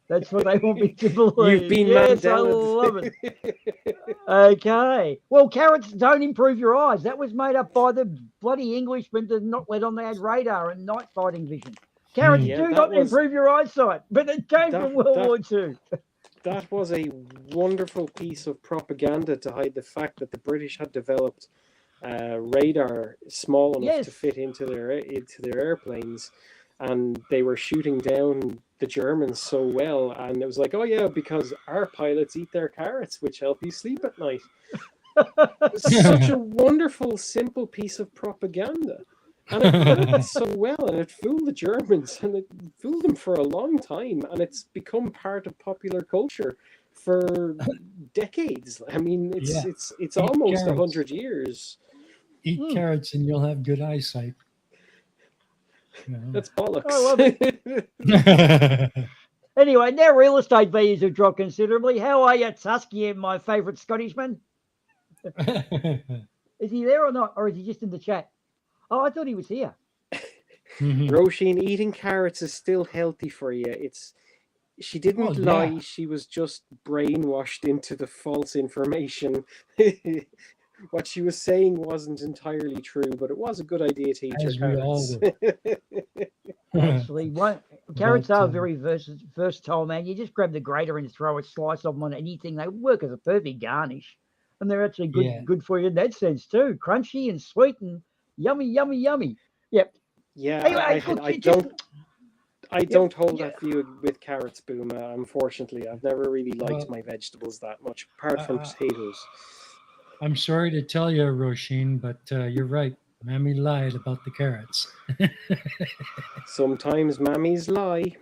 That's what they want me to believe. You've been Mandela. I Mandela. love it. Okay. Well, carrots don't improve your eyes. That was made up by the bloody Englishmen to not let on they had radar and night fighting vision. Carrots do not improve your eyesight, but it came from World War II. That was a wonderful piece of propaganda to hide the fact that the British had developed radar small enough to fit into their airplanes, and they were shooting down the Germans so well. And it was like, oh yeah, because our pilots eat their carrots, which help you sleep at night. Such a wonderful, simple piece of propaganda. And it worked so well, and it fooled the Germans, and it fooled them for a long time, and it's become part of popular culture for decades. I mean, it's almost 100 years. Eat carrots and you'll have good eyesight. You know. That's bollocks. I love it. Anyway, now real estate values have dropped considerably. How are you, Tusky, my favourite Scottishman? Is he there or not, or is he just in the chat? Oh, I thought he was here. Roisin, eating carrots is still healthy for you. She didn't lie. She was just brainwashed into the false information. what she was saying wasn't entirely true, but it was a good idea to eat As your we all carrots. Actually, carrots But, are very versatile, man. You just grab the grater and throw a slice of them on anything. They work as a perfect garnish, and they're actually Yeah. good for you in that sense too. Crunchy and sweet and yummy, yummy, yummy. Yep. Yeah, Anyway, look, you just I don't hold yeah. that view with carrots, Booma. Unfortunately, I've never really liked Well, my vegetables that much, apart from potatoes. I'm sorry to tell you, Roisin, but you're right. Mammy lied about the carrots. Sometimes mammies lie.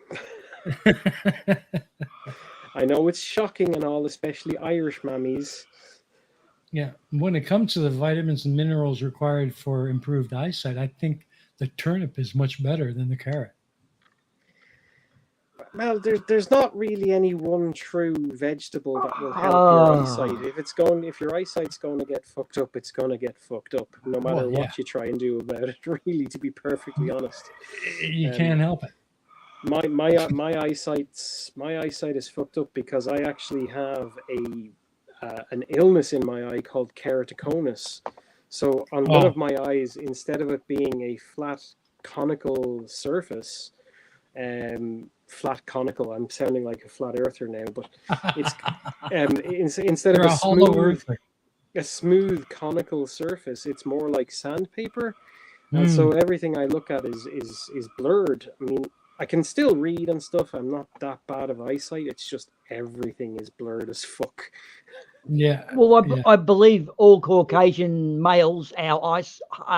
I know it's shocking and all, especially Irish mammies. Yeah, when it comes to the vitamins and minerals required for improved eyesight, I think the turnip is much better than the carrot. Well, there's not really any one true vegetable that will help your eyesight. If your eyesight's going to get fucked up, it's going to get fucked up, no matter Well, yeah, what you try and do about it. Really, to be perfectly honest, you can't help it. my eyesight is fucked up because I actually have an illness in my eye called keratoconus. So on one of my eyes, instead of it being a flat conical surface, flat conical. I'm sounding like a flat earther now, but it's instead of a smooth conical surface, it's more like sandpaper, and so everything I look at is blurred. I mean, I can still read and stuff. I'm not that bad of eyesight. It's just everything is blurred as fuck. Yeah. Well, I believe all Caucasian males, our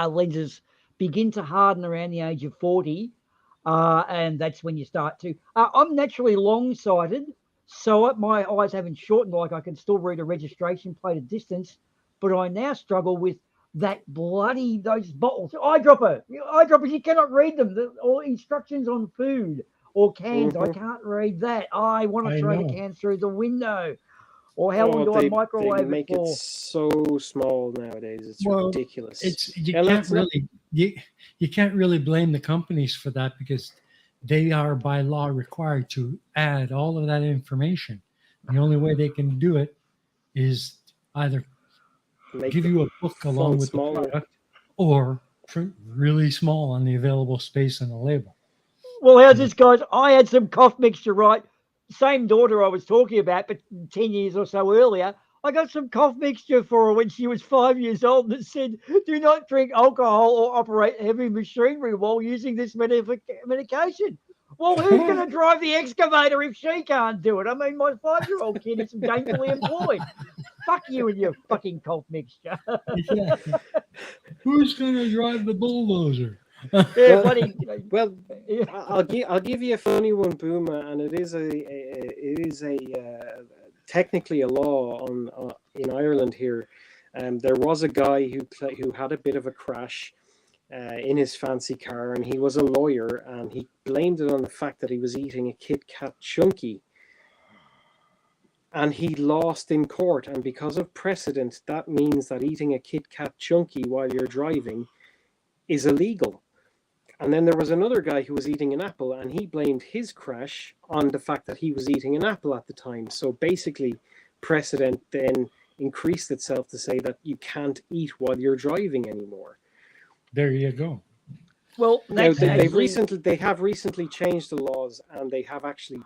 lenses begin to harden around the age of 40. And that's when you start to. I'm naturally long-sighted, so my eyes haven't shortened. Like I can still read a registration plate at distance, but I now struggle with those bottles. Eyedroppers. You cannot read them. Or instructions on food or cans. I can't read that. I want to throw the cans through the window. Or how long do I microwave they make it for? it so small nowadays. It's ridiculous. You can't really blame the companies for that because they are by law required to add all of that information. The only way they can do it is either give you a book along with the product or print really small on the available space in the label. Well, how's this, guys? I had some cough mixture, right? Same daughter I was talking about, but 10 years or so earlier, I got some cough mixture for her when she was 5 years old that said, do not drink alcohol or operate heavy machinery while using this medication. Well, who's going to drive the excavator if she can't do it? I mean, my 5-year-old kid is gainfully employed. Fuck you and your fucking cough mixture. Yeah. Who's going to drive the bulldozer? Yeah, buddy. Well, I'll give you a funny one, Booma, and it is technically a law in Ireland here. There was a guy who had a bit of a crash in his fancy car, and he was a lawyer, and he blamed it on the fact that he was eating a Kit Kat Chunky. And he lost in court, and because of precedent, that means that eating a Kit Kat Chunky while you're driving is illegal. And then there was another guy who was eating an apple, and he blamed his crash on the fact that he was eating an apple at the time. So basically, precedent then increased itself to say that you can't eat while you're driving anymore. There you go. Well, they have recently changed the laws, and they have actually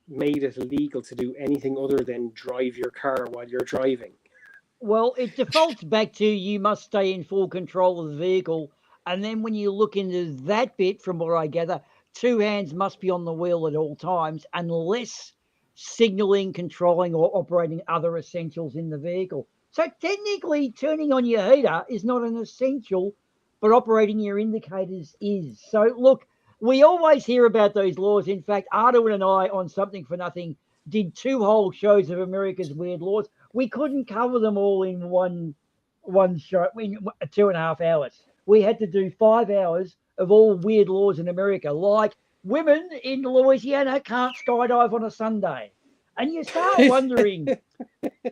made it illegal to do anything other than drive your car while you're driving. Well, it defaults back to you must stay in full control of the vehicle. And then when you look into that bit, from what I gather, 2 hands must be on the wheel at all times, unless signaling, controlling, or operating other essentials in the vehicle. So technically, turning on your heater is not an essential, but operating your indicators is. So look, we always hear about those laws. In fact, Arduin and I, on Something for Nothing, did 2 whole shows of America's weird laws. We couldn't cover them all in one show, in 2.5 hours. We had to do 5 hours of all weird laws in America, like women in Louisiana can't skydive on a Sunday. And you start wondering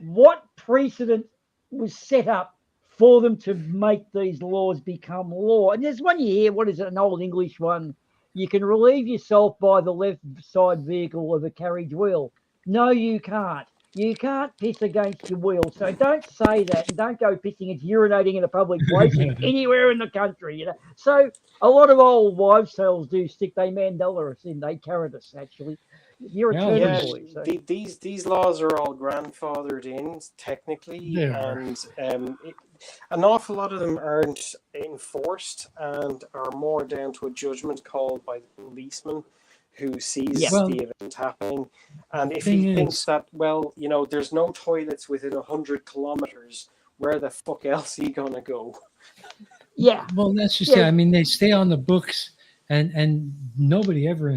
what precedent was set up for them to make these laws become law. And there's one you hear, what is it, an old English one? You can relieve yourself by the left side vehicle of a carriage wheel. No, you can't. You can't piss against your will. So don't say that, and don't go pissing and urinating in a public place anywhere in the country. So a lot of old wives' tales do stick their Mandela us in. They carried us actually. You're a Yeah, turning Yeah, boy. So these laws are all grandfathered in technically, they are. and an awful lot of them aren't enforced and are more down to a judgment called by the policeman who sees yeah, Well, the event happening. And if he thing thinks is, that, well, there's no toilets within 100 kilometers, where the fuck else are you gonna go? yeah, well, that's just it. yeah, I mean, they stay on the books, and nobody ever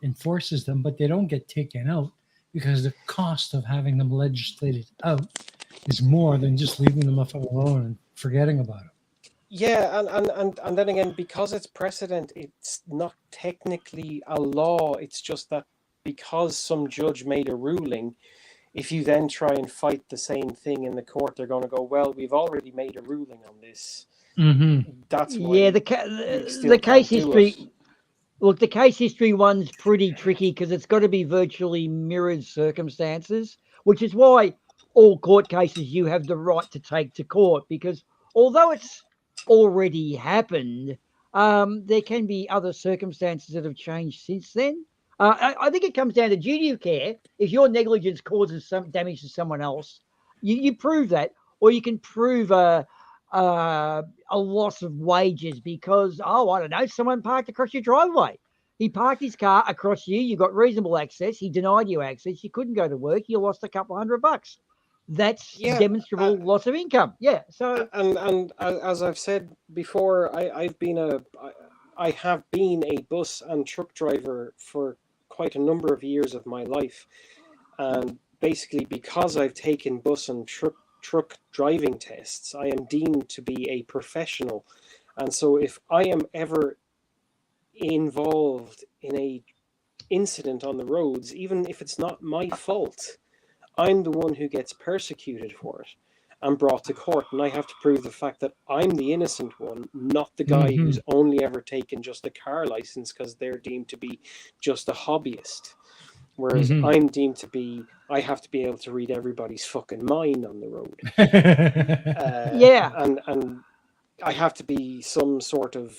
enforces them, but they don't get taken out because the cost of having them legislated out is more than just leaving them up alone and forgetting about them. Yeah, and then again, because it's precedent, it's not technically a law. It's just that because some judge made a ruling, if you then try and fight the same thing in the court, they're going to go, well, we've already made a ruling on this. Mm-hmm. That's yeah. why The you the still case can't do it. history. Look, the case history one's pretty tricky because it's got to be virtually mirrored circumstances, which is why all court cases you have the right to take to court because although it's already happened, there can be other circumstances that have changed since then. I think it comes down to duty of care. If your negligence causes some damage to someone else, you prove that, or you can prove a loss of wages because, oh, I don't know, someone parked across your driveway. He parked his car across you. You got reasonable access. He denied you access. You couldn't go to work. You lost a couple $100. That's Yeah, demonstrable loss of income. Yeah. So, and as I've said before, I have been a bus and truck driver for quite a number of years of my life, and basically because I've taken bus and truck driving tests, I am deemed to be a professional, and so if I am ever involved in a incident on the roads, even if it's not my fault, I'm the one who gets persecuted for it and brought to court, and I have to prove the fact that I'm the innocent one, not the guy Mm-hmm. who's only ever taken just a car license because they're deemed to be just a hobbyist. Whereas Mm-hmm. I'm deemed to be, I have to be able to read everybody's fucking mind on the road, yeah. and I have to be some sort of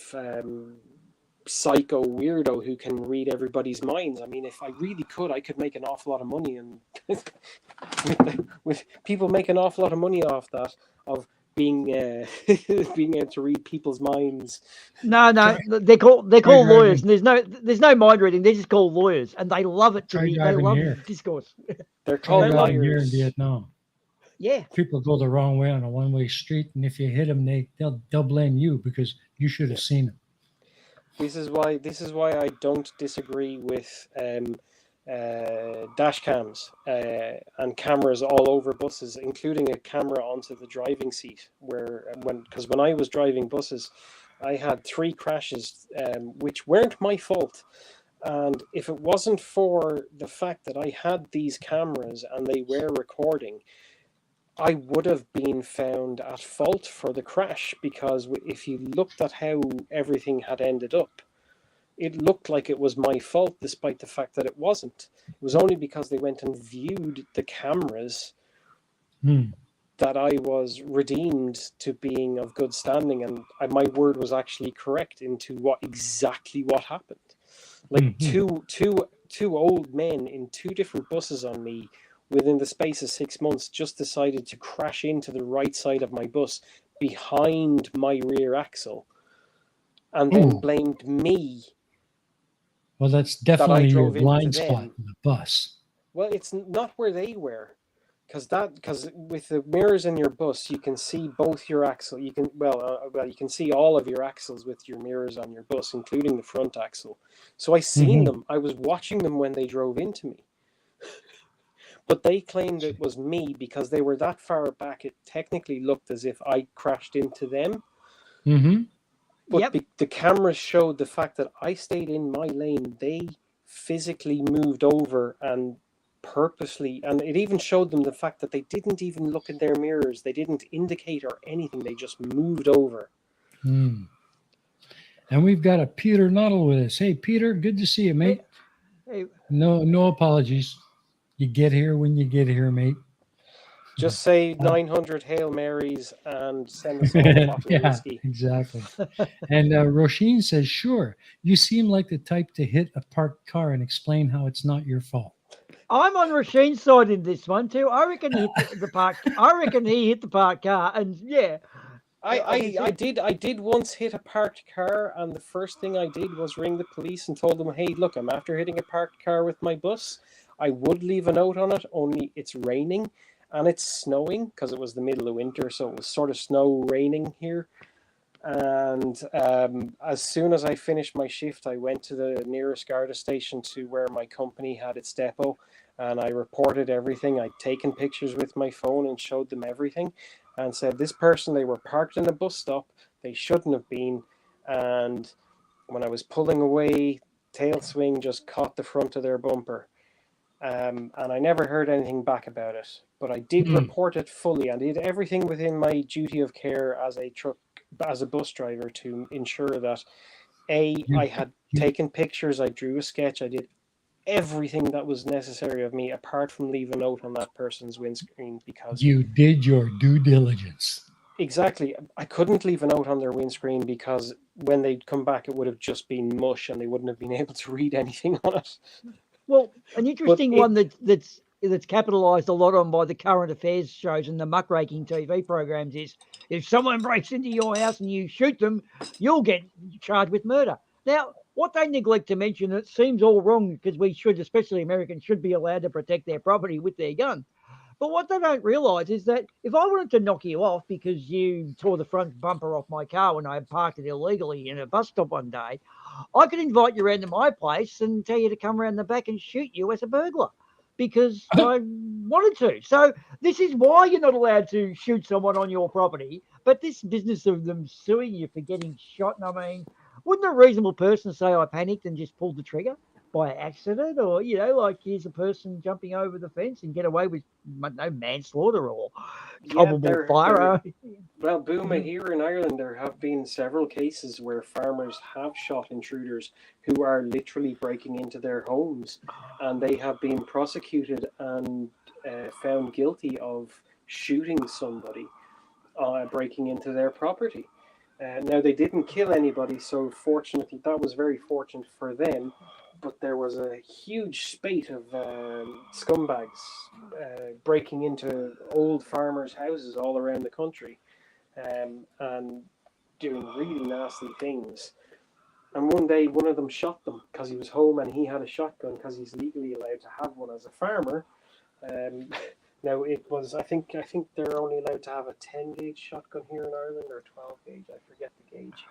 psycho weirdo who can read everybody's minds. I mean, if I really could, I could make an awful lot of money, and with people make an awful lot of money off that of being being able to read people's minds. No, Try, they're called try lawyers, driving. and there's no mind reading. They're just called lawyers, and they love it Try they driving love here. discourse. They're Try called They love driving here in liars. Vietnam. yeah. People go the wrong way on a one-way street, and if you hit them, they'll blame you because you should have seen them. This is why I don't disagree with dash cams and cameras all over buses, including a camera onto the driving seat. Because when I was driving buses, I had 3 crashes, which weren't my fault. And if it wasn't for the fact that I had these cameras and they were recording, I would have been found at fault for the crash, because if you looked at how everything had ended up, it looked like it was my fault, despite the fact that it wasn't. It was only because they went and viewed the cameras Hmm. that I was redeemed to being of good standing, and my word was actually correct into exactly what happened. Like two old men in 2 different buses on me within the space of 6 months just decided to crash into the right side of my bus behind my rear axle, and then Ooh. blamed me Well, that's that I definitely your drove into blind spot them. in the bus. Well, it's not where they were, because with the mirrors in your bus, you can see both your axle. You can you can see all of your axles with your mirrors on your bus, including the front axle. So I seen Mm-hmm. them. I was watching them when they drove into me. But they claimed it was me because they were that far back. It technically looked as if I crashed into them. Mm-hmm. But Yep. the cameras showed the fact that I stayed in my lane. They physically moved over and purposely, and it even showed them the fact that they didn't even look in their mirrors. They didn't indicate or anything. They just moved over. Mm. And we've got a Peter Nuttall with us. Hey, Peter, good to see you, mate. Hey, No apologies. You get here when you get here, mate. Just say 900 Hail Marys and send us all a bottle of Yeah, whiskey. exactly. And Roisin says, sure, you seem like the type to hit a parked car and explain how it's not your fault. I'm on Rasheen's side in this one too. I reckon he hit the park. I reckon he hit the parked car, and yeah, I did once hit a parked car, and the first thing I did was ring the police and told them, hey, look, I'm after hitting a parked car with my bus. I would leave a note on it, only it's raining and it's snowing because it was the middle of winter, so it was sort of snow raining here. And as soon as I finished my shift, I went to the nearest Garda station to where my company had its depot, and I reported everything. I'd taken pictures with my phone and showed them everything, and said this person, they were parked in a bus stop, they shouldn't have been, and when I was pulling away, tail swing just caught the front of their bumper. And I never heard anything back about it, but I did report it fully and did everything within my duty of care as a bus driver to ensure that I had taken pictures, I drew a sketch, I did everything that was necessary of me apart from leave a note on that person's windscreen, because You did your due diligence. exactly, I couldn't leave a note on their windscreen because when they'd come back it would have just been mush and they wouldn't have been able to read anything on it. well, an interesting one that's capitalised a lot on by the current affairs shows and the muckraking TV programs is if someone breaks into your house and you shoot them, you'll get charged with murder. Now, what they neglect to mention, it seems all wrong because we should, especially Americans, should be allowed to protect their property with their gun. But what they don't realise is that if I wanted to knock you off because you tore the front bumper off my car when I parked it illegally in a bus stop one day, I could invite you around to my place and tell you to come around the back and shoot you as a burglar because I wanted to. So this is why you're not allowed to shoot someone on your property. But this business of them suing you for getting shot, and I mean, wouldn't a reasonable person say I panicked and just pulled the trigger by accident, or like here's a person jumping over the fence and get away with no manslaughter or culpable fire? Well, Booma, here in Ireland, there have been several cases where farmers have shot intruders who are literally breaking into their homes, and they have been prosecuted and found guilty of shooting somebody breaking into their property. Now, they didn't kill anybody, so fortunately, that was very fortunate for them. But there was a huge spate of scumbags breaking into old farmers' houses all around the country and doing really nasty things. And one day, one of them shot them because he was home and he had a shotgun because he's legally allowed to have one as a farmer. Now it was, I think they're only allowed to have a 10 gauge shotgun here in Ireland, or 12 gauge. I forget the gauge.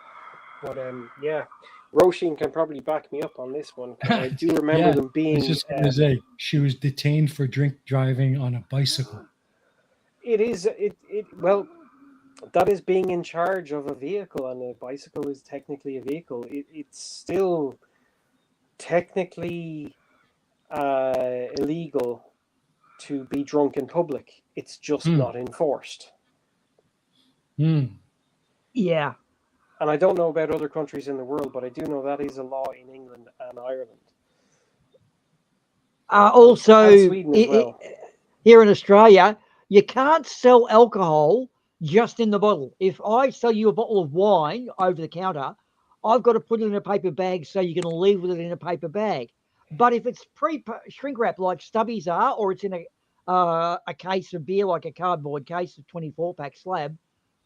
But yeah, Roisin can probably back me up on this one. I do remember them being. I was just going to say she was detained for drink driving on a bicycle. It is well, that is being in charge of a vehicle, and a bicycle is technically a vehicle. It's still technically illegal to be drunk in public. It's just not enforced. Yeah. And I don't know about other countries in the world, but I do know that is a law in England and Ireland. Also, and Sweden as well. Here in Australia, you can't sell alcohol just in the bottle. If I sell you a bottle of wine over the counter, I've got to put it in a paper bag so you can leave with it in a paper bag. But if it's shrink wrap like Stubbies are, or it's in a case of beer like a cardboard case of 24-pack slab,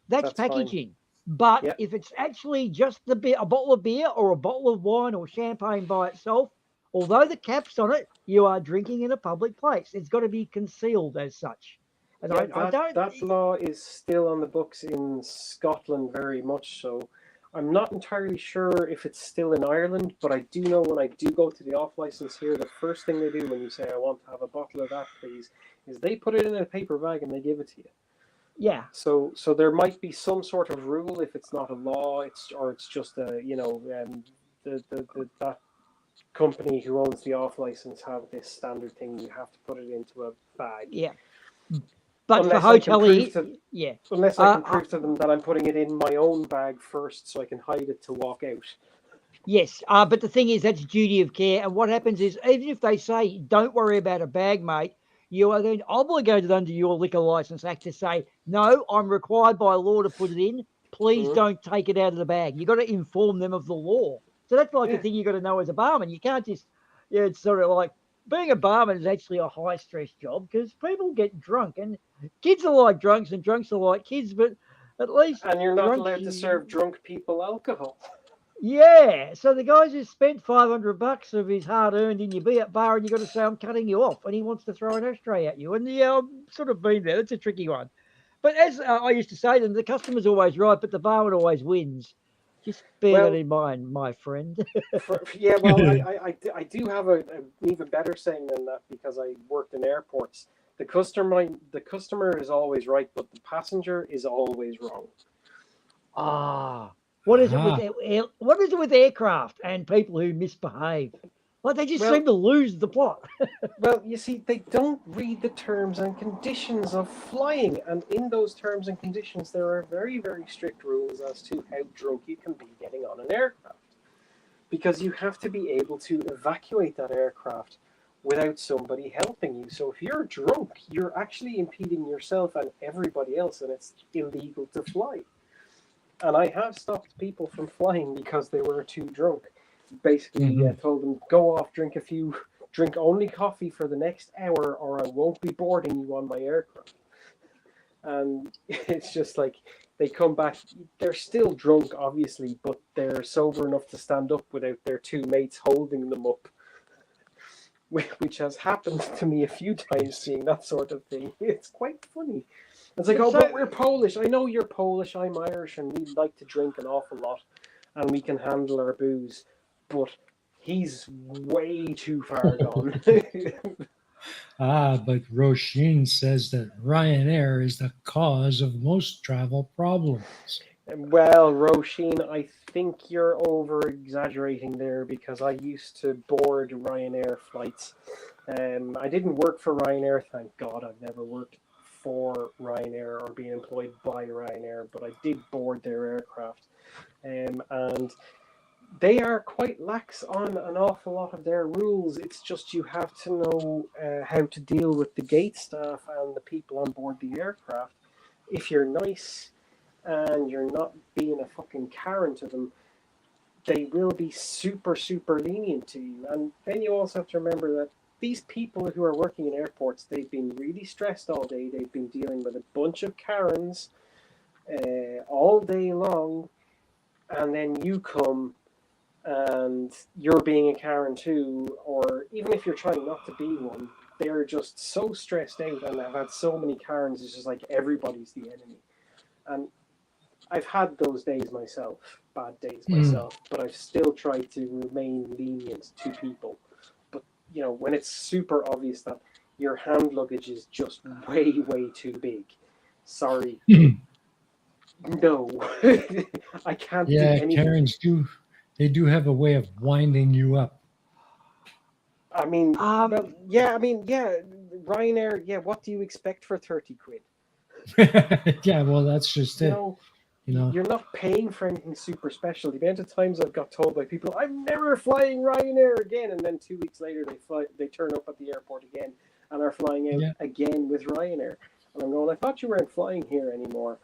that's packaging. Fine. But if it's actually just a bottle of beer or a bottle of wine or champagne by itself, although the cap's on it, you are drinking in a public place. It's got to be concealed as such. And that law is still on the books in Scotland very much so. I'm not entirely sure if it's still in Ireland, but I do know when I do go to the off license here, the first thing they do when you say, I want to have a bottle of that, please, is they put it in a paper bag and they give it to you. Yeah. So there might be some sort of rule if it's not a law, it's just a that company who owns the off license have this standard thing. You have to put it into a bag. Yeah. But unless for hotelier, unless I can prove to them that I'm putting it in my own bag first, so I can hide it to walk out. Yes, but the thing is, that's duty of care. And what happens is, even if they say, don't worry about a bag, mate, you are then obligated under your Liquor License Act to say, no, I'm required by law to put it in. Please Mhm. don't take it out of the bag. You've got to inform them of the law. So that's like a Yeah. thing you've got to know as a barman. You can't just, yeah, it's sort of like being a barman is actually a high stress job because people get drunk and kids are like drunks and drunks are like kids, but at least And you're not drunks, allowed to serve drunk people alcohol. yeah. So the guy's just spent $500 of his hard earned in your beer bar, and you got to say, I'm cutting you off. And he wants to throw an ashtray at you. And yeah, I've sort of been there. It's a tricky one. But as I used to say to them, the customer's always right, but the barman always wins. Just bear that Well, in mind, my friend. yeah, well, I do have an even better saying than that because I worked in airports. The customer is always right, but the passenger is always wrong. Ah, what is it with Ah, what is it with aircraft and people who misbehave? Like they just Well, seem to lose the plot. well, you see, they don't read the terms and conditions of flying, and in those terms and conditions, there are very, very strict rules as to how drunk you can be getting on an aircraft. Because you have to be able to evacuate that aircraft without somebody helping you. So if you're drunk, you're actually impeding yourself and everybody else, and it's illegal to fly. And I have stopped people from flying because they were too drunk. Basically, mhm. told them go off, drink only coffee for the next hour, or I won't be boarding you on my aircraft. And it's just like they come back, they're still drunk obviously, but they're sober enough to stand up without their two mates holding them up, which has happened to me a few times, Yes. seeing that sort of thing. It's quite funny. It's like, oh, So but we're Polish. I know you're Polish, I'm Irish, and we like to drink an awful lot and we can handle our booze, but he's way too far gone. But Roisin says that Ryanair is the cause of most travel problems. Well, Roisin, I think you're over exaggerating there because I used to board Ryanair flights. I didn't work for Ryanair, thank God. I've never worked for Ryanair or been employed by Ryanair, but I did board their aircraft. And they are quite lax on an awful lot of their rules. It's just you have to know how to deal with the gate staff and the people on board the aircraft. If you're nice and you're not being a fucking Karen to them, they will be super, super lenient to you. And then you also have to remember that these people who are working in airports, they've been really stressed all day. They've been dealing with a bunch of Karens all day long. And then you come and you're being a Karen too, or even if you're trying not to be one, they're just so stressed out and have had so many Karens, it's just like everybody's the enemy. And I've had those days myself, bad days Mm. myself, but I've still tried to remain lenient to people. But when it's super obvious that your hand luggage is just way, way too big, sorry, no, I can't do Yeah, anything. Karens do. They do have a way of winding you up. I mean, um well, yeah, I mean, yeah, Ryanair, yeah, what do you expect for 30 quid? Yeah, well, that's just You it. know, You know. you're not paying for anything super special. The amount of times I've got told by people, I'm never flying Ryanair again, and then 2 weeks later they turn up at the airport again and are flying out Yeah. again with Ryanair. And I'm going, I thought you weren't flying here anymore.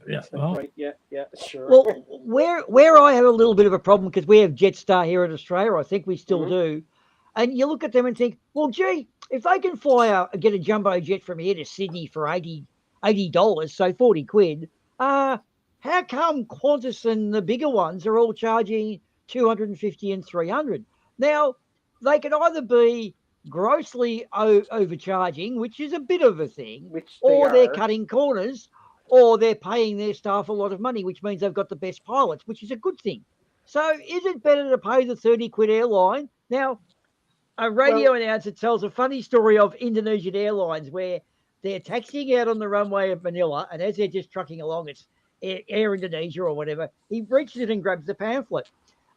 Yeah. It's like, Well. right, yeah, sure. Well, where I have a little bit of a problem because we have Jetstar here in Australia, I think we still Hmm. do, and you look at them and think, well, gee, if they can get a jumbo jet from here to Sydney for $80, so 40 quid, how come Qantas and the bigger ones are all charging 250 and 300? Now, they can either be grossly overcharging, which is a bit of a thing, Which they or they're are. cutting corners, or they're paying their staff a lot of money, which means they've got the best pilots, which is a good thing. So is it better to pay the 30 quid airline? Now, a radio Well, announcer tells a funny story of Indonesian Airlines where they're taxiing out on the runway of Manila, and as they're just trucking along, it's Air Indonesia or whatever. He reaches in and grabs the pamphlet.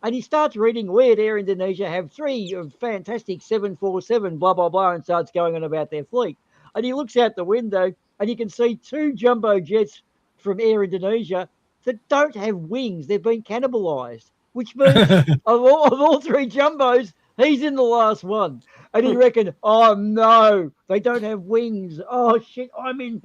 And he starts reading where Air Indonesia have three fantastic 747, blah, blah, blah, and starts going on about their fleet. And he looks out the window and you can see two jumbo jets from Air Indonesia that don't have wings. They've been cannibalized, which means of all three jumbos, he's in the last one. And he reckoned, oh no, they don't have wings. Oh shit, I'm in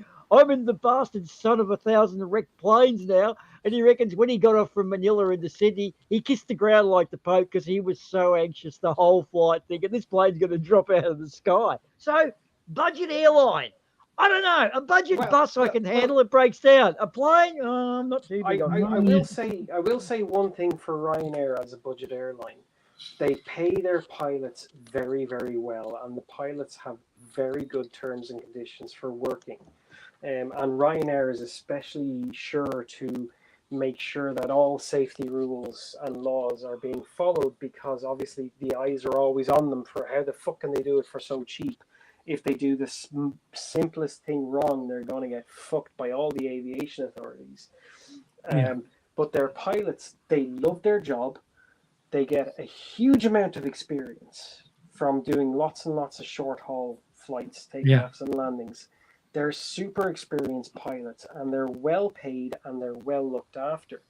the bastard son of 1,000 wrecked planes now. And he reckons when he got off from Manila into Sydney, he kissed the ground like the Pope because he was so anxious the whole flight, thinking this plane's going to drop out of the sky. So, budget airline. I don't know. A budget bus I can handle. It breaks down. A plane, I'm not too big on. I will say one thing for Ryanair as a budget airline. They pay their pilots very, very well, and the pilots have very good terms and conditions for working. And Ryanair is especially sure to make sure that all safety rules and laws are being followed, because obviously the eyes are always on them for how the fuck can they do it for so cheap. If they do the simplest thing wrong, they're going to get fucked by all the aviation authorities. But their pilots, they love their job. They get a huge amount of experience from doing lots and lots of short haul flights, takeoffs and landings. They're super experienced pilots, and they're well paid and they're well looked after.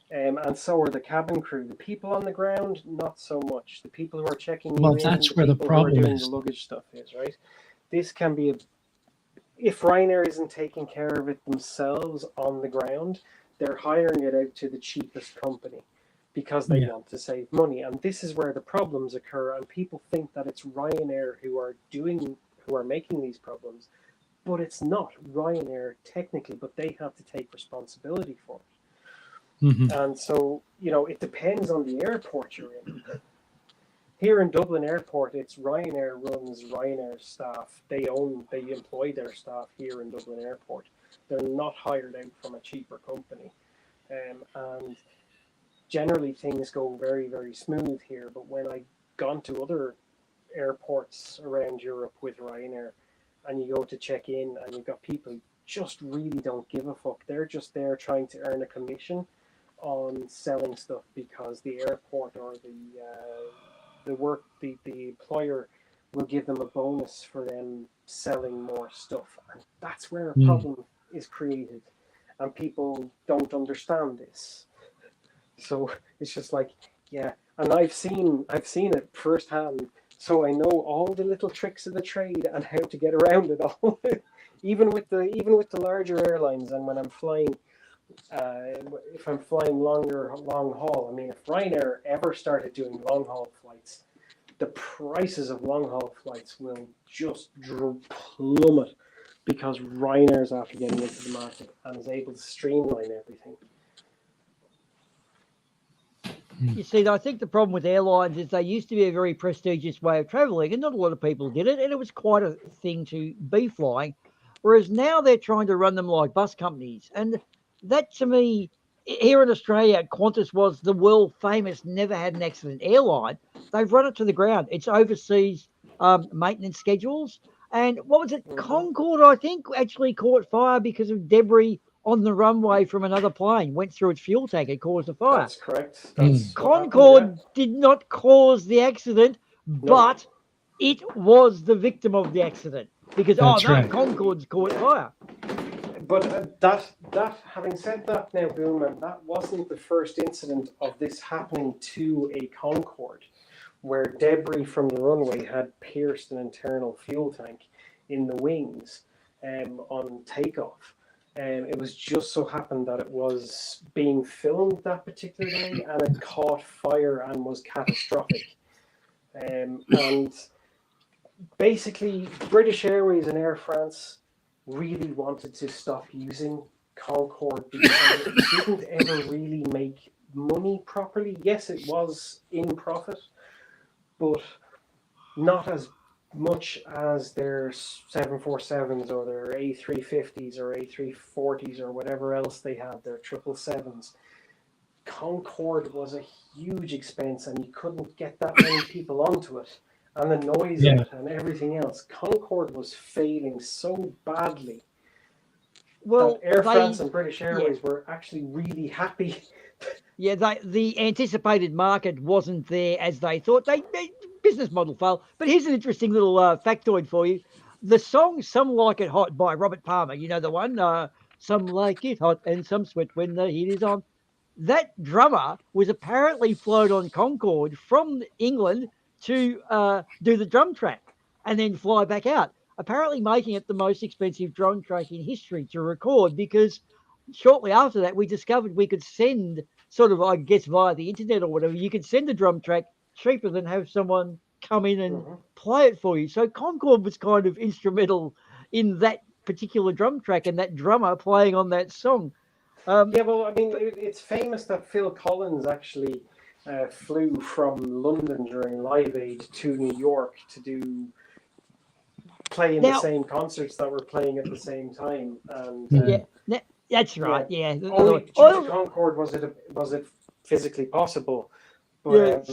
And so are the cabin crew. The people on the ground, not so much. The people who are checking that's where the problem is. The luggage stuff is, right? This can be if Ryanair isn't taking care of it themselves on the ground, they're hiring it out to the cheapest company because they want to save money. And this is where the problems occur. And people think that it's Ryanair who are making these problems, but it's not Ryanair technically, but they have to take responsibility for it. And so, it depends on the airport you're in. Here in Dublin Airport, it's Ryanair runs Ryanair staff. They employ their staff here in Dublin Airport. They're not hired out from a cheaper company. And generally things go very, very smooth here. But when I've gone to other airports around Europe with Ryanair, and you go to check in and you've got people who just really don't give a fuck. They're just there trying to earn a commission on selling stuff because the airport or the employer will give them a bonus for them selling more stuff. And that's where a problem is created. And people don't understand this. So it's just like, and I've seen it firsthand. So I know all the little tricks of the trade and how to get around it all. even with the larger airlines, and when I'm flying, if I'm flying long haul, I mean, if Ryanair ever started doing long haul flights, the prices of long haul flights will just plummet because Ryanair's after getting into the market and is able to streamline everything. You see, I think the problem with airlines is they used to be a very prestigious way of travelling, and not a lot of people did it, and it was quite a thing to be flying. Whereas now they're trying to run them like bus companies. And that, to me, here in Australia, Qantas was the world famous, never had an accident airline. They've run it to the ground. It's overseas maintenance schedules. And what was it? Concorde, I think, actually caught fire because of debris on the runway from another plane, went through its fuel tank and caused a fire. That's correct. Concorde did not cause the accident, but it was the victim of the accident because Concorde's caught fire. But that having said that now, Boomer, that wasn't the first incident of this happening to a Concorde, where debris from the runway had pierced an internal fuel tank in the wings on takeoff. It was just so happened that it was being filmed that particular day and it caught fire and was catastrophic. And basically, British Airways and Air France really wanted to stop using Concorde because it didn't ever really make money properly. Yes, it was in profit, but not as much as their 747s or their A350s or A340s or whatever else they had, their 777s. Concorde was a huge expense and you couldn't get that many people onto it. And the noise of it and everything else. Concorde was failing so badly that Air France and British Airways were actually really happy. The anticipated market wasn't there as they thought. They business model failed. But here's an interesting little factoid for you. The song Some Like It Hot by Robert Palmer, you know the one, Some like it hot and some sweat when the heat is on. That drummer was apparently flown on Concorde from England to do the drum track and then fly back out, apparently making it the most expensive drum track in history to record, because shortly after that, we discovered we could send sort of, I guess, via the internet or whatever, you could send a drum track cheaper than have someone come in and play it for you. So Concorde was kind of instrumental in that particular drum track and that drummer playing on that song. Yeah, well, I mean, it's famous that Phil Collins actually flew from London during Live Aid to New York to play in the same concerts that were playing at the same time. And yeah, that's right. Yeah, only due to Concorde was it physically possible. But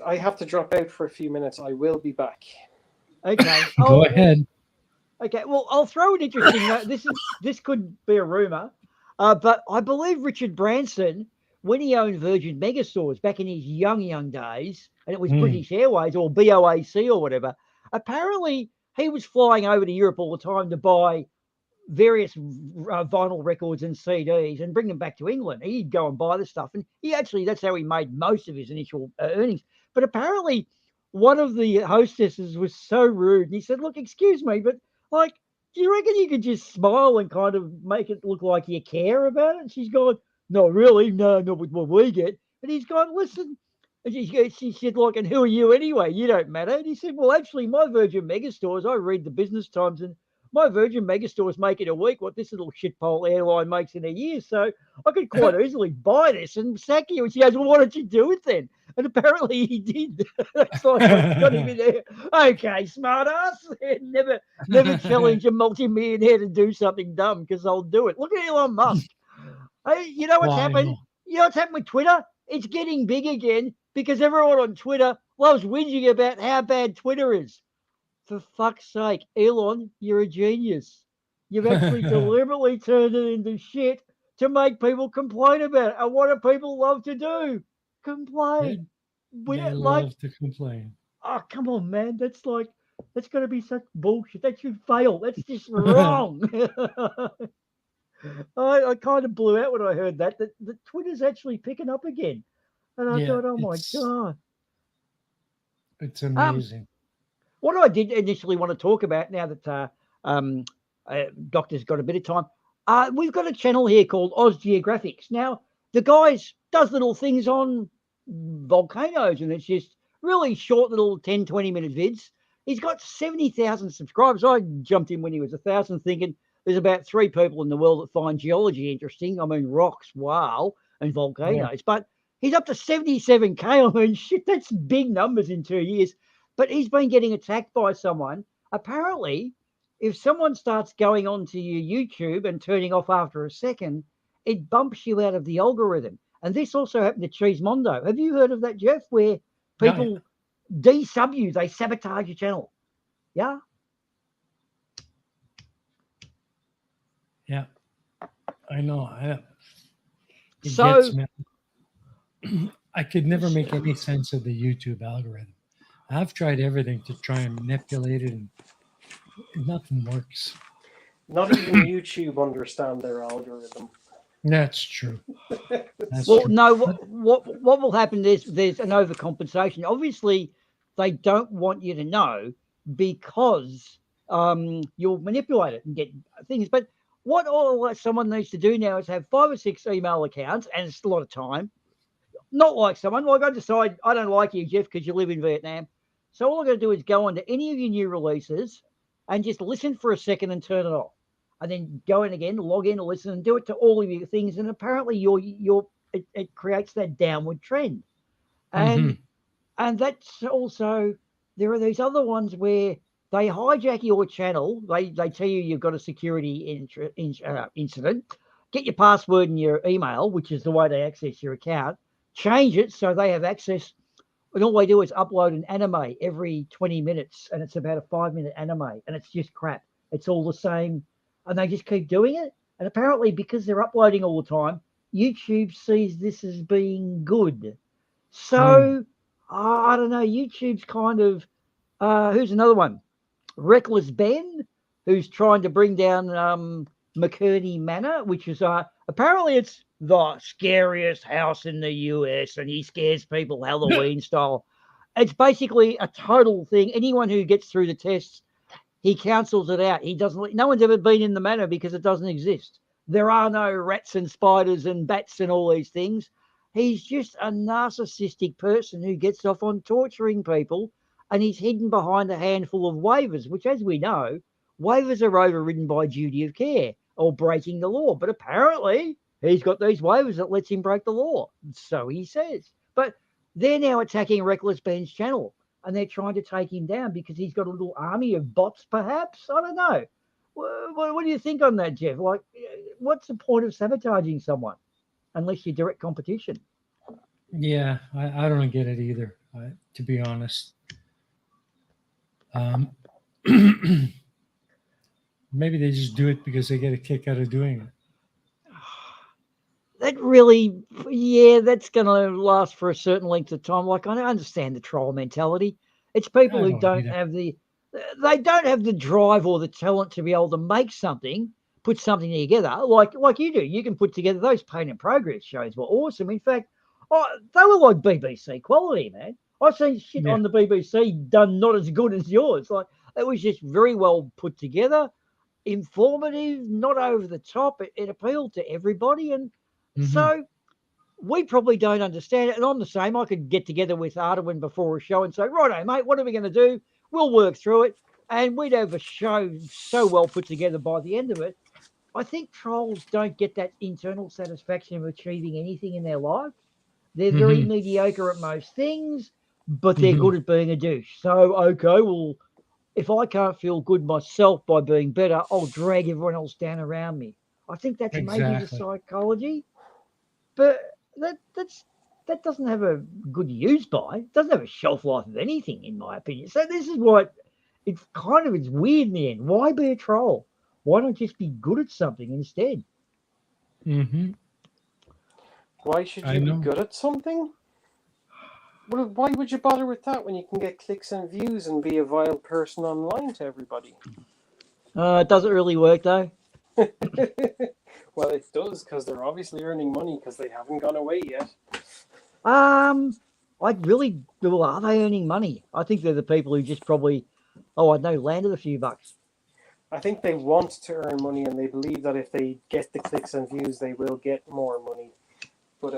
I have to drop out for a few minutes. I will be back. Okay, go ahead. Okay, well, I'll throw an interesting note. This could be a rumor, but I believe Richard Branson, when he owned Virgin Megastores back in his young days, and it was British Airways or BOAC or whatever, apparently he was flying over to Europe all the time to buy various vinyl records and CDs and bring them back to England. He'd go and buy the stuff, and that's how he made most of his initial earnings. But apparently, one of the hostesses was so rude, and he said, "Look, excuse me, but like, do you reckon you could just smile and kind of make it look like you care about it?" And she's gone, "No, really, no, not with what we get." And he's gone, "Listen." And she said, like, "And who are you anyway? You don't matter." And he said, "Well, actually, my Virgin Megastores, I read the Business Times, and my Virgin Megastores make in a week what this little shitpole airline makes in a year. So I could quite easily buy this and sack you." And she goes, "Well, why don't you do it then?" And apparently he did. It's like, got him in there. Okay, smart ass. Never challenge a multimillionaire to do something dumb, because I'll do it. Look at Elon Musk. Hey, you know what's happened? You know what's happened with Twitter? It's getting big again because everyone on Twitter loves whinging about how bad Twitter is. For fuck's sake, Elon, you're a genius. You've actually deliberately turned it into shit to make people complain about it. And what do people love to do? Complain. They love to complain. Oh, come on, man. That's going to be such bullshit. That should fail. That's just wrong. I kind of blew out when I heard that Twitter's actually picking up again. And I thought, oh my God. It's amazing. What I did initially want to talk about, now that Doctor's got a bit of time, we've got a channel here called Oz Geographics. Now, the guy does little things on volcanoes, and it's just really short little 10, 20-minute vids. He's got 70,000 subscribers. I jumped in when he was 1,000 thinking there's about 3 people in the world that find geology interesting. I mean, rocks, wow, and volcanoes. Yeah. But he's up to 77K. I mean, shit, that's big numbers in 2 years. But he's been getting attacked by someone. Apparently, if someone starts going onto your YouTube and turning off after a second, it bumps you out of the algorithm. And this also happened to Cheesemondo. Have you heard of that, Jeff, where people de-sub you, they sabotage your channel? Yeah? Yeah, I know. I could never make any sense of the YouTube algorithm. I've tried everything to try and manipulate it, and nothing works. Not even YouTube understand their algorithm. That's true. No. What will happen is there's an overcompensation. Obviously, they don't want you to know because you'll manipulate it and get things. But what someone needs to do now is have 5 or 6 email accounts, and it's a lot of time. Not like someone, like I decide I don't like you, Jeff, because you live in Vietnam. So all I'm going to do is go onto any of your new releases and just listen for a second and turn it off. And then go in again, log in, listen, and do it to all of your things. And apparently it creates that downward trend. And and that's also, there are these other ones where they hijack your channel. They tell you you've got a security incident. Get your password and your email, which is the way they access your account. Change it so they have access. And all they do is upload an anime every 20 minutes, and it's about a 5-minute anime, and it's just crap. It's all the same, and they just keep doing it. And apparently, because they're uploading all the time, YouTube sees this as being good. So, I don't know, YouTube's kind of, who's another one? Reckless Ben, who's trying to bring down McCurney Manor, which is apparently it's the scariest house in the US, and he scares people Halloween style. It's basically a total thing. Anyone who gets through the tests, he cancels it out. He doesn't. No one's ever been in the manor because it doesn't exist. There are no rats and spiders and bats and all these things. He's just a narcissistic person who gets off on torturing people, and he's hidden behind a handful of waivers, which, as we know, waivers are overridden by duty of care or breaking the law. But apparently, he's got these waivers that lets him break the law. So he says. But they're now attacking Reckless Ben's channel, and they're trying to take him down because he's got a little army of bots, perhaps. I don't know. What do you think on that, Jeff? Like, what's the point of sabotaging someone unless you're direct competition? Yeah, I don't get it either, to be honest. Maybe they just do it because they get a kick out of doing it. That really, yeah, that's going to last for a certain length of time. Like, I understand the troll mentality. It's people I who don't don't either. have they don't have the drive or the talent to be able to make something, put something together like you do. You can put together those Pain and Progress shows were awesome. In fact, they were like BBC quality, man. I've seen shit Yeah. on the BBC done not as good as yours. Like, it was just very well put together, informative, not over the top. It appealed to everybody, and so we probably don't understand it. And I'm the same. I could get together with Arduin before a show and say, righto, mate, what are we going to do? We'll work through it. And we'd have a show so well put together by the end of it. I think trolls don't get that internal satisfaction of achieving anything in their life. They're very mediocre at most things, but they're good at being a douche. So, okay, well, if I can't feel good myself by being better, I'll drag everyone else down around me. I think that's maybe the Exactly. psychology. But that doesn't have a good use by. It doesn't have a shelf life of anything, in my opinion. So this is what it's weird in the end. Why be a troll? Why not just be good at something instead? Why should I you be know. good at something? Well, why would you bother with that when you can get clicks and views and be a vile person online to everybody? It doesn't really work though. Well, it does, because they're obviously earning money because they haven't gone away yet. I really, well, are they earning money? I think they're the people who just probably, I know, landed a few bucks. I think they want to earn money, and they believe that if they get the clicks and views, they will get more money. But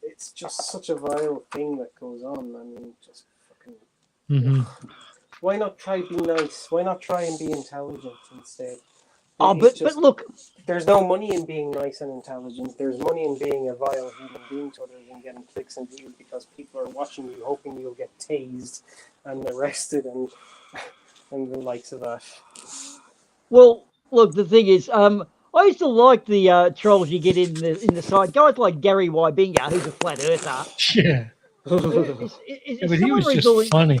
it's just such a vile thing that goes on. I mean, just fucking. Why not try be nice? Why not try and be intelligent instead? But look, there's no money in being nice and intelligent. There's money in being a vile human being to others and getting clicks and views because people are watching you, hoping you'll get tased and arrested and the likes of that. well, look, the thing is, I used to like the trolls you get in the side. Guys like Gary Wybinga, who's a flat earther. Yeah. Is But he someone was just rebuilding? funny.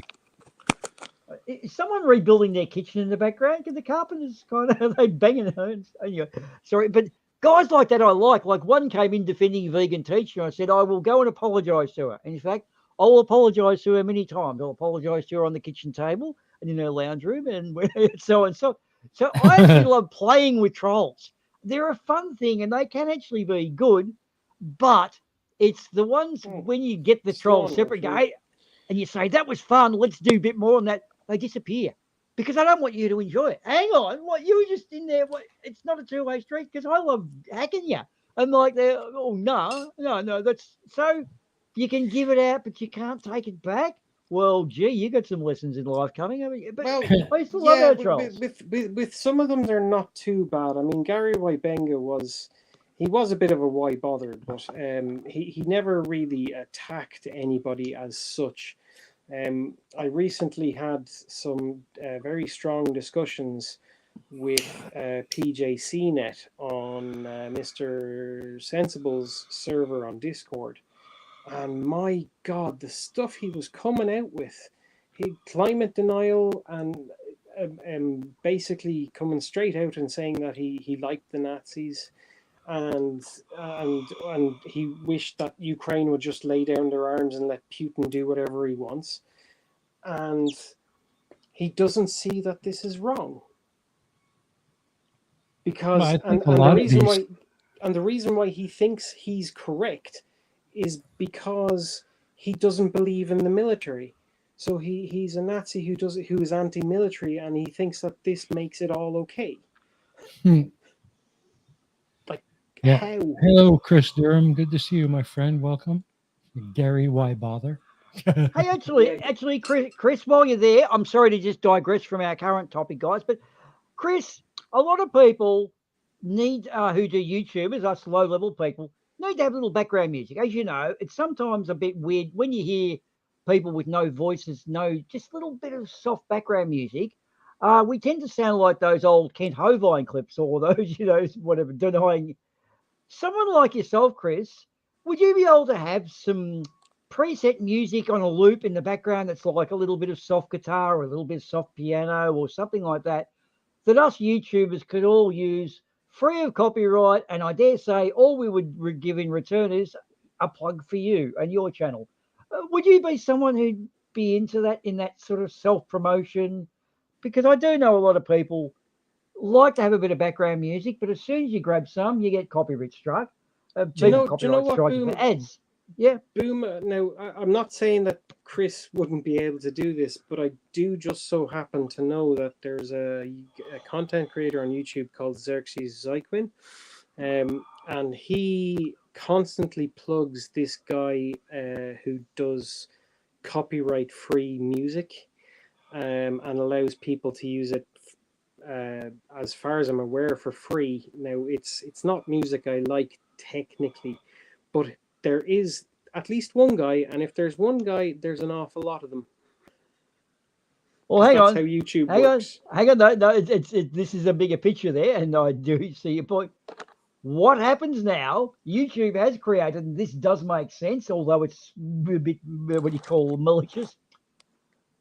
Is someone rebuilding their kitchen in the background? Because the carpenters kind of they banging hands. Anyway, sorry, but guys like that I like. Like one came in defending a vegan teacher. And I said I will go and apologise to her. And in fact, I'll apologise to her many times. I'll apologise to her on the kitchen table and in her lounge room and so and so. So I actually love playing with trolls. They're a fun thing and they can actually be good, but it's the ones when you get the trolls separate, guy, and you say that was fun. Let's do a bit more on that. They disappear because I don't want you to enjoy it. Hang on, what you were just in there? What? It's not a two-way street because I love hacking you. I'm like, oh no, that's so you can give it out, but you can't take it back. Well, gee, you got some lessons in life coming. I mean, but I used to love our trolls. With some of them, they're not too bad. I mean, Gary Wybinga was a bit of a why bothered, but he never really attacked anybody as such. I recently had some very strong discussions with PJCnet on Mr. Sensible's server on Discord. And my God, the stuff he was coming out with, climate denial and basically coming straight out and saying that he liked the Nazis. And he wished that Ukraine would just lay down their arms and let Putin do whatever he wants. And he doesn't see that this is wrong. because I and, think a and the lot of reason these. why and the reason why he thinks he's correct is because he doesn't believe in the military. So he's a Nazi who is anti-military, and he thinks that this makes it all okay. Hmm. Like Yeah. how? Hello, Chris Durham. Good to see you, my friend. Welcome. Gary, why bother? Hey, Yeah, actually, Chris, while you're there, I'm sorry to just digress from our current topic, guys, but Chris, a lot of people need who do YouTube, as us low-level people, need to have a little background music. As you know, it's sometimes a bit weird when you hear people with no voices, no, just a little bit of soft background music. We tend to sound like those old Kent Hovind clips or those, whatever, denying. Someone like yourself, Chris, would you be able to have some preset music on a loop in the background that's like a little bit of soft guitar or a little bit of soft piano or something like that, that us YouTubers could all use free of copyright? And I dare say all we would give in return is a plug for you and your channel. Would you be someone who'd be into that, in that sort of self promotion? Because I do know a lot of people like to have a bit of background music, but as soon as you grab some, you get copyright struck. do you Even know? Do you know copyright what, strike for ads. Yeah. Boom? Now, I'm not saying that Chris wouldn't be able to do this, but I do just so happen to know that there's a content creator on YouTube called Xerxes Zyquin, and he constantly plugs this guy who does copyright-free music, and allows people to use it. As far as I'm aware, for free. Now, it's not music I like technically, but there is at least one guy, and if there's one guy, there's an awful lot of them. Well, Because hang that's how on. YouTube Hang on. works. Hang on. No, this is a bigger picture there, and I do see your point. What happens now? YouTube has created, and this does make sense, although it's a bit, what do you call, malicious.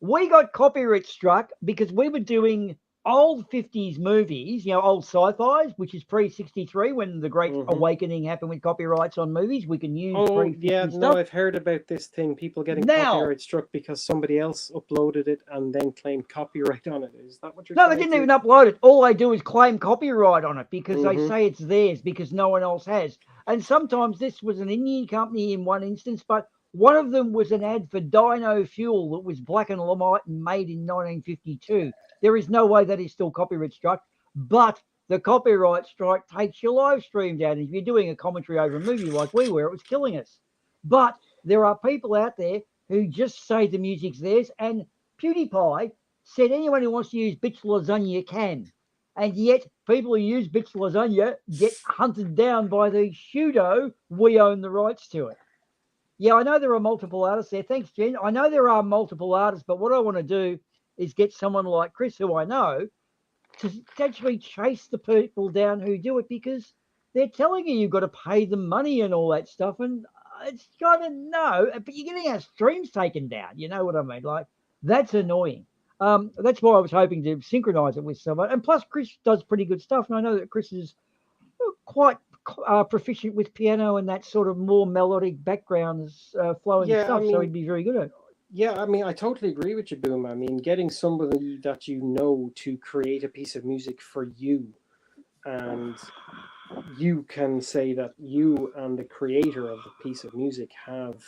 We got copyright struck because we were doing old 50s movies, old sci-fis, which is pre-63 when the great awakening happened with copyrights on movies. We can use Oh, pre-50 yeah, stuff. no, I've heard about this thing. People getting Now, copyright struck because somebody else uploaded it and then claimed copyright on it. Is that what you're no, they trying didn't to... even upload it. All they do is claim copyright on it because they Mm-hmm. say it's theirs because no one else has. And sometimes this was an Indian company in one instance, but one of them was an ad for Dino Fuel that was black and white and made in 1952. There is no way that is still copyright struck, but the copyright strike takes your live stream down. If you're doing a commentary over a movie like we were, it was killing us. But there are people out there who just say the music's theirs, and PewDiePie said anyone who wants to use bitch lasagna can. And yet people who use bitch lasagna get hunted down by the pseudo, we own the rights to it. Yeah, I know there are multiple artists there. Thanks, Jen. I know there are multiple artists, but what I want to do is get someone like Chris, who I know, to actually chase the people down who do it, because they're telling you you've got to pay them money and all that stuff. And it's kind of no, but you're getting our streams taken down. You know what I mean? Like, that's annoying. That's why I was hoping to synchronize it with someone. And plus, Chris does pretty good stuff. And I know that Chris is quite proficient with piano and that sort of more melodic backgrounds flowing Yeah, I stuff. So he'd mean, be very good at it. yeah, I mean, I totally agree with you, Boom. I mean, getting somebody that you know to create a piece of music for you, and you can say that you and the creator of the piece of music have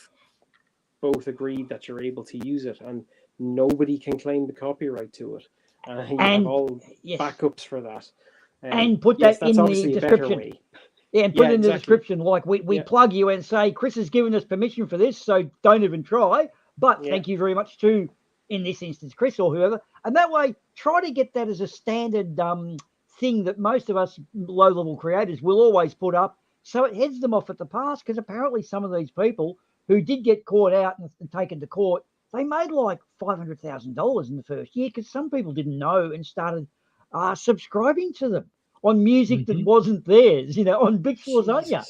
both agreed that you're able to use it, and nobody can claim the copyright to it. And you have And all yes, backups for that. and put Yes, that that's in the obviously a better description. way. Yeah, and put Yeah, it in the exactly. description. Like we Yeah. plug you and say, Chris has given us permission for this, so don't even try. But Yeah. thank you very much to, in this instance, Chris or whoever. And that way, try to get that as a standard thing that most of us low-level creators will always put up, so it heads them off at the pass. Because apparently some of these people who did get caught out and taken to court, they made like $500,000 in the first year because some people didn't know and started subscribing to them on music that wasn't theirs, on bitch lasagna.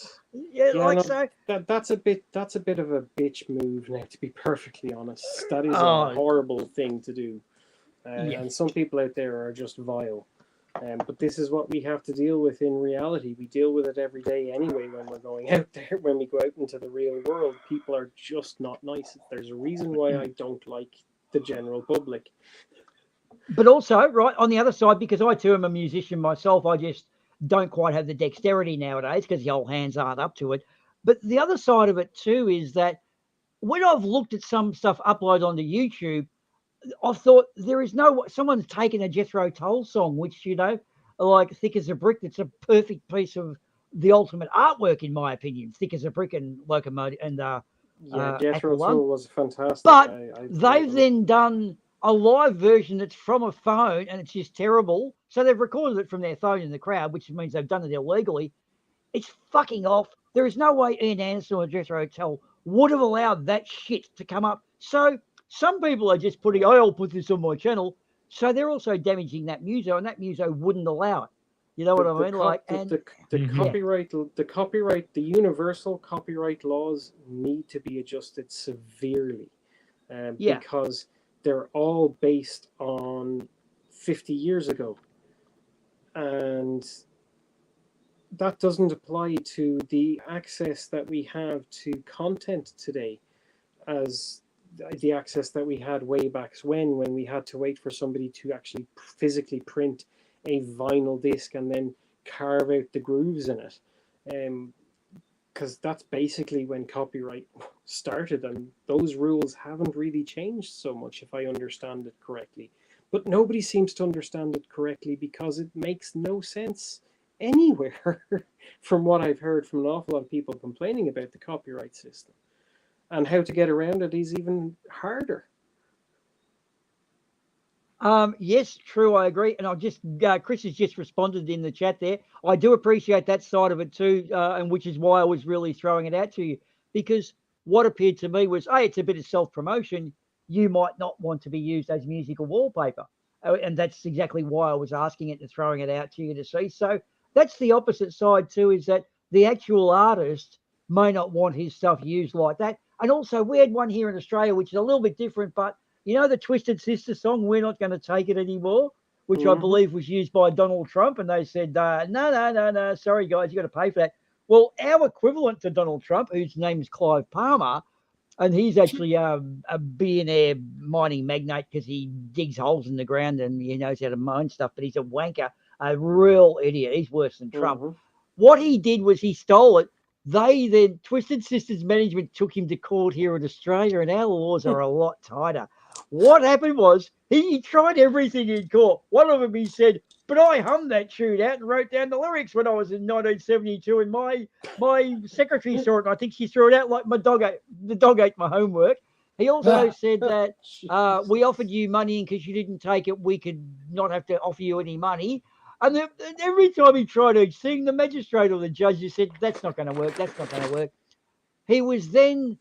Yeah, Yeah, like no, so. that's a bit of a bitch move now, to be perfectly honest. That is a Oh, horrible thing to do. yeah. And some people out there are just vile. But this is what we have to deal with in reality. We deal with it every day anyway when we're going out there. When we go out into the real world, people are just not nice. There's a reason why I don't like the general public. But also, right, on the other side, because I too am a musician myself, I just don't quite have the dexterity nowadays because the old hands aren't up to it. But the other side of it too is that when I've looked at some stuff uploaded onto YouTube, I've thought there is no someone's taken a Jethro Tull song, which like Thick as a Brick. It's a perfect piece of the ultimate artwork, in my opinion. Thick as a Brick and Locomotive and Jethro Aqualung. Tull was fantastic. But they've then done a live version that's from a phone, and it's just terrible. So they've recorded it from their phone in the crowd, which means they've done it illegally. It's fucking off. There is no way Ian Anderson or Jethro Tull would have allowed that shit to come up. So some people are just putting, I'll put this on my channel. So they're also damaging that muso, and that muso wouldn't allow it. You know what I mean? The universal copyright laws need to be adjusted severely, because they're all based on 50 years ago, and that doesn't apply to the access that we have to content today as the access that we had way back when we had to wait for somebody to actually physically print a vinyl disc and then carve out the grooves in it, because that's basically when copyright started, and those rules haven't really changed so much, if I understand it correctly. But nobody seems to understand it correctly because it makes no sense anywhere from what I've heard from an awful lot of people complaining about the copyright system. And how to get around it is even harder. Yes, true, I agree. And I'll just, Chris has just responded in the chat there. I do appreciate that side of it too, and which is why I was really throwing it out to you, because what appeared to me was, it's a bit of self-promotion. You might not want to be used as musical wallpaper. And that's exactly why I was asking it and throwing it out to you to see. So that's the opposite side too, is that the actual artist may not want his stuff used like that. And also, we had one here in Australia, which is a little bit different, but you know the Twisted Sister song, We're Not Going to Take It Anymore, which I believe was used by Donald Trump, and they said, no, sorry, guys, you got to pay for that. Well, our equivalent to Donald Trump, whose name is Clive Palmer, and he's actually a billionaire mining magnate because he digs holes in the ground and he knows how to mine stuff, but he's a wanker, a real idiot. He's worse than Trump. What he did was he stole it. They then, Twisted Sisters management took him to court here in Australia, and our laws are a lot tighter. What happened was he tried everything in court. One of them, he said, but I hummed that tune out and wrote down the lyrics when I was in 1972, and my secretary saw it, and I think she threw it out like the dog ate my homework. He also said that we offered you money, and because you didn't take it, we could not have to offer you any money. And every time he tried to sing, the magistrate or the judge just said, that's not going to work, that's not going to work. He was then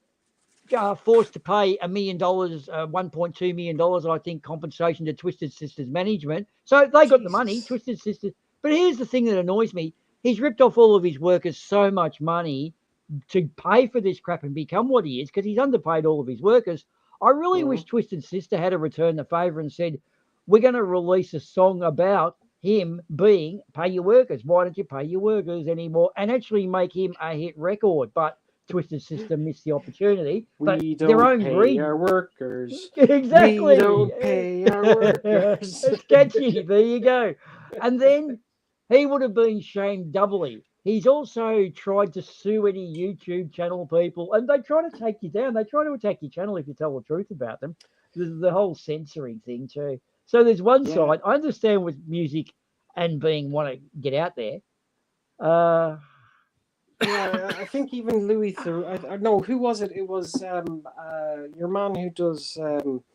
forced to pay $1 million, $1.2 million, I think, compensation to Twisted Sisters management. So they got the money, Twisted Sisters. But here's the thing that annoys me. He's ripped off all of his workers so much money to pay for this crap and become what he is, because he's underpaid all of his workers. I really wish Twisted Sister had to return the favour and said, we're going to release a song about him being pay your workers. Why don't you pay your workers anymore? And actually make him a hit record. But Twisted Sister missed the opportunity. But we don't their own pay greed. our workers. Exactly. We don't pay our workers. It's catchy. There you go. And then he would have been shamed doubly. He's also tried to sue any YouTube channel people, and they try to take you down. They try to attack your channel if you tell the truth about them. The whole censoring thing too. So there's one side. I understand with music and being want to get out there. I think even Louis Theroux. I know who was it? It was your man who does that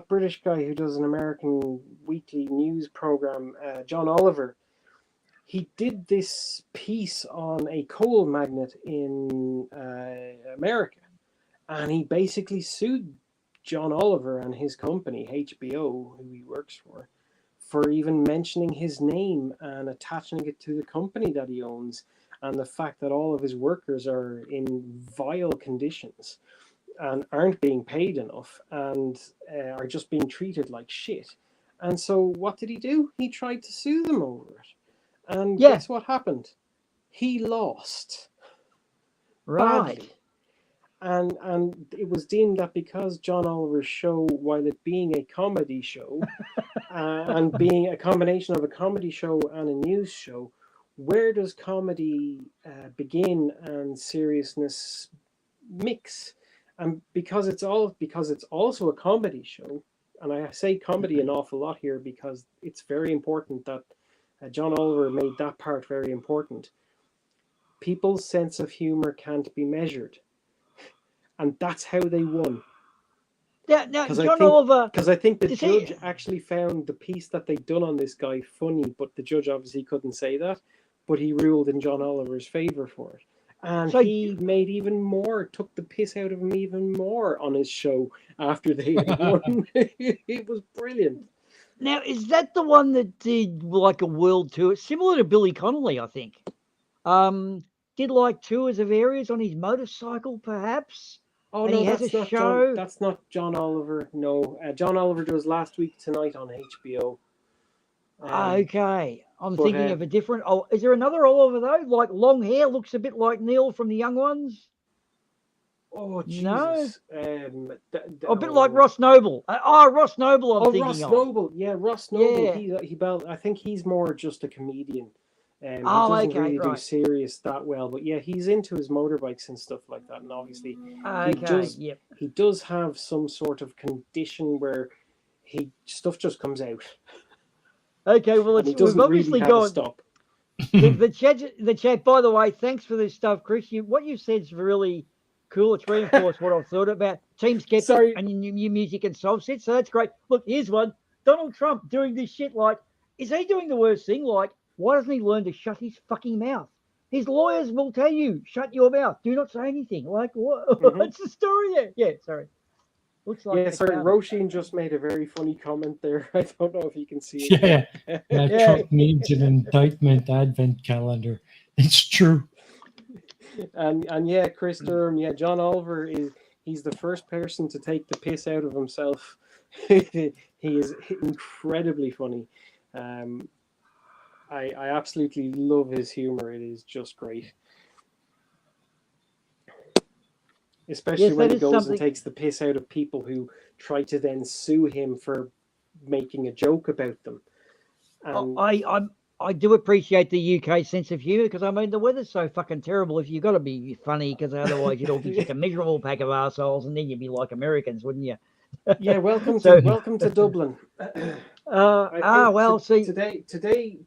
British guy who does an American weekly news program, John Oliver. He did this piece on a coal magnet in America, and he basically sued John Oliver and his company, HBO, who he works for even mentioning his name and attaching it to the company that he owns, and the fact that all of his workers are in vile conditions and aren't being paid enough and are just being treated like shit. And so what did he do? He tried to sue them over it. And guess what happened? He lost. Right. Badly. And it was deemed that because John Oliver's show, while it being a comedy show, and being a combination of a comedy show and a news show, where does comedy begin and seriousness mix? And because it's also a comedy show, and I say comedy an awful lot here because it's very important that John Oliver made that part very important. People's sense of humor can't be measured, and that's how they won. Now John Oliver, because I think the judge actually found the piece that they'd done on this guy funny, but the judge obviously couldn't say that, but he ruled in John Oliver's favor for it. And he made even more, took the piss out of him even more on his show after they had won. It was brilliant. Now, is that the one that did like a world tour, similar to Billy Connolly, I think? Did like tours of areas on his motorcycle, perhaps? Oh, and no, he has that's a not show. That's not John Oliver. No, John Oliver does Last Week Tonight on HBO. Okay, I'm thinking of a different. Oh, is there another Oliver though? Like long hair, looks a bit like Neil from The Young Ones. Oh No, Jesus! a bit like Ross Noble. Ross Noble. I'm thinking Ross of. Noble. Yeah, Ross Noble. Yeah. I think he's more just a comedian. He Oh, doesn't okay, really do right. serious that well, but yeah, he's into his motorbikes and stuff like that. And obviously, Yep. he does have some sort of condition where stuff just comes out. Okay, well, And he doesn't we've obviously really have a got stop. the chat. By the way, thanks for this stuff, Chris. What you said is really cool. It's reinforced what I've thought about Team Skeptic and new music and soul set. So that's great. Look, here's one. Donald Trump doing this shit. Like, is he doing the worst thing? Like, why doesn't he learn to shut his fucking mouth? His lawyers will tell you, shut your mouth. Do not say anything. Like, what? What's the story there? Yeah, sorry. Looks like Roisin just made a very funny comment there. I don't know if you can see it. Yeah. Trump needs an indictment advent calendar. It's true. And yeah, Chris Durham, John Oliver he's the first person to take the piss out of himself. He is incredibly funny. I absolutely love his humor. It is just great. Especially when he goes and takes the piss out of people who try to then sue him for making a joke about them. I do appreciate the UK sense of humour because, I mean, the weather's so fucking terrible. If you've got to be funny, because otherwise you'd all be just a miserable pack of arseholes, and then you'd be like Americans, wouldn't you? Yeah, welcome to Dublin. Today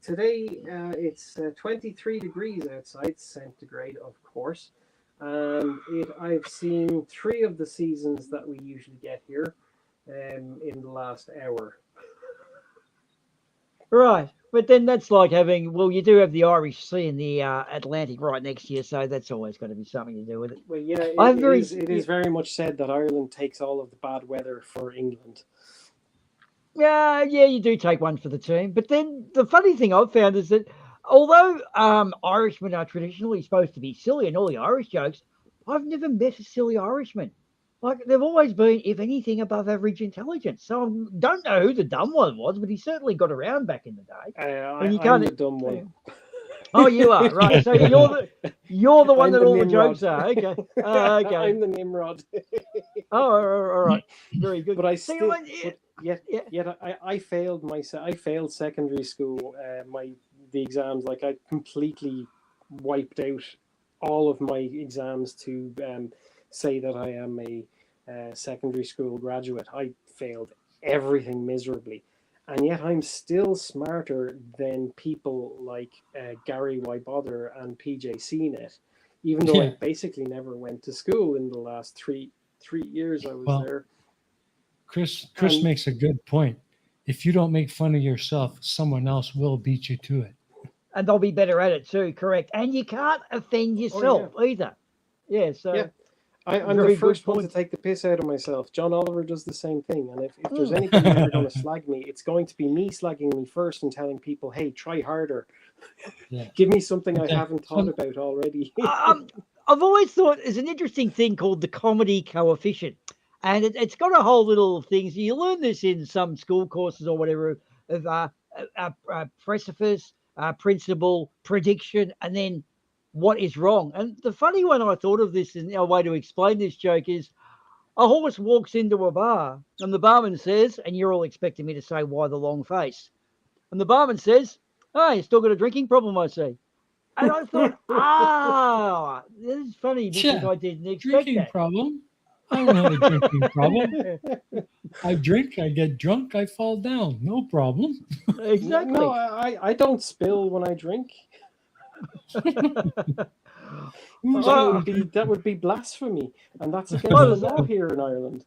it's 23 degrees outside, centigrade, of course. I've seen 3 of the seasons that we usually get here in the last hour. Right, but then that's like having, well, you do have the Irish Sea and the Atlantic right next to you, so that's always got to be something to do with it. Well, yeah, it is very much said that Ireland takes all of the bad weather for England. Yeah, you do take one for the team. But then the funny thing I've found is that although Irishmen are traditionally supposed to be silly and all the Irish jokes, I've never met a silly Irishman. Like, they've always been, if anything, above average intelligence. So I don't know who the dumb one was, but he certainly got around back in the day. I'm the dumb one. Oh, you are, right. So you're the one that all the jokes are. Okay. Okay. I'm the Nimrod. Oh, all right. Very good. But I failed myself. I failed secondary school. The exams, like, I completely wiped out all of my exams to say that I am a secondary school graduate. I failed everything miserably. And yet I'm still smarter than people like Gary Wybother and PJ CNET, even though I basically never went to school in the last three years I was there. Chris makes a good point. If you don't make fun of yourself, someone else will beat you to it. And they'll be better at it too, correct. And you can't offend yourself either. Yeah, so... Yeah. I'm the first one to take the piss out of myself. John Oliver does the same thing. And if there's anybody ever going to slag me, it's going to be me slagging me first and telling people, hey, try harder. Yeah. Give me something I haven't thought about already. I've always thought there's an interesting thing called the comedy coefficient. And it's got a whole little thing. So you learn this in some school courses or whatever of precipice, principle, prediction, and then what is wrong. And the funny one I thought of this, and a way to explain this joke is, A horse walks into a bar, and the barman says, and you're all expecting me to say, why the long face? And the barman says, oh, you still got a drinking problem, I see. And I thought, this is funny because Yeah, I didn't expect drinking that. problem. I don't have a drinking problem. I drink, I get drunk, I fall down. No problem. Exactly. No, I don't spill when I drink. Who's That would be blasphemy, and that's against the law here in Ireland.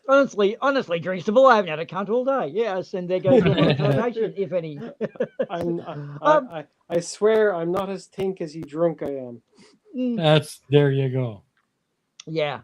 Honestly, drinkable. I haven't had a cunt all day. Yes, and there goes your monetization, if any. I swear I'm not as think as you drunk I am. There you go. Yeah.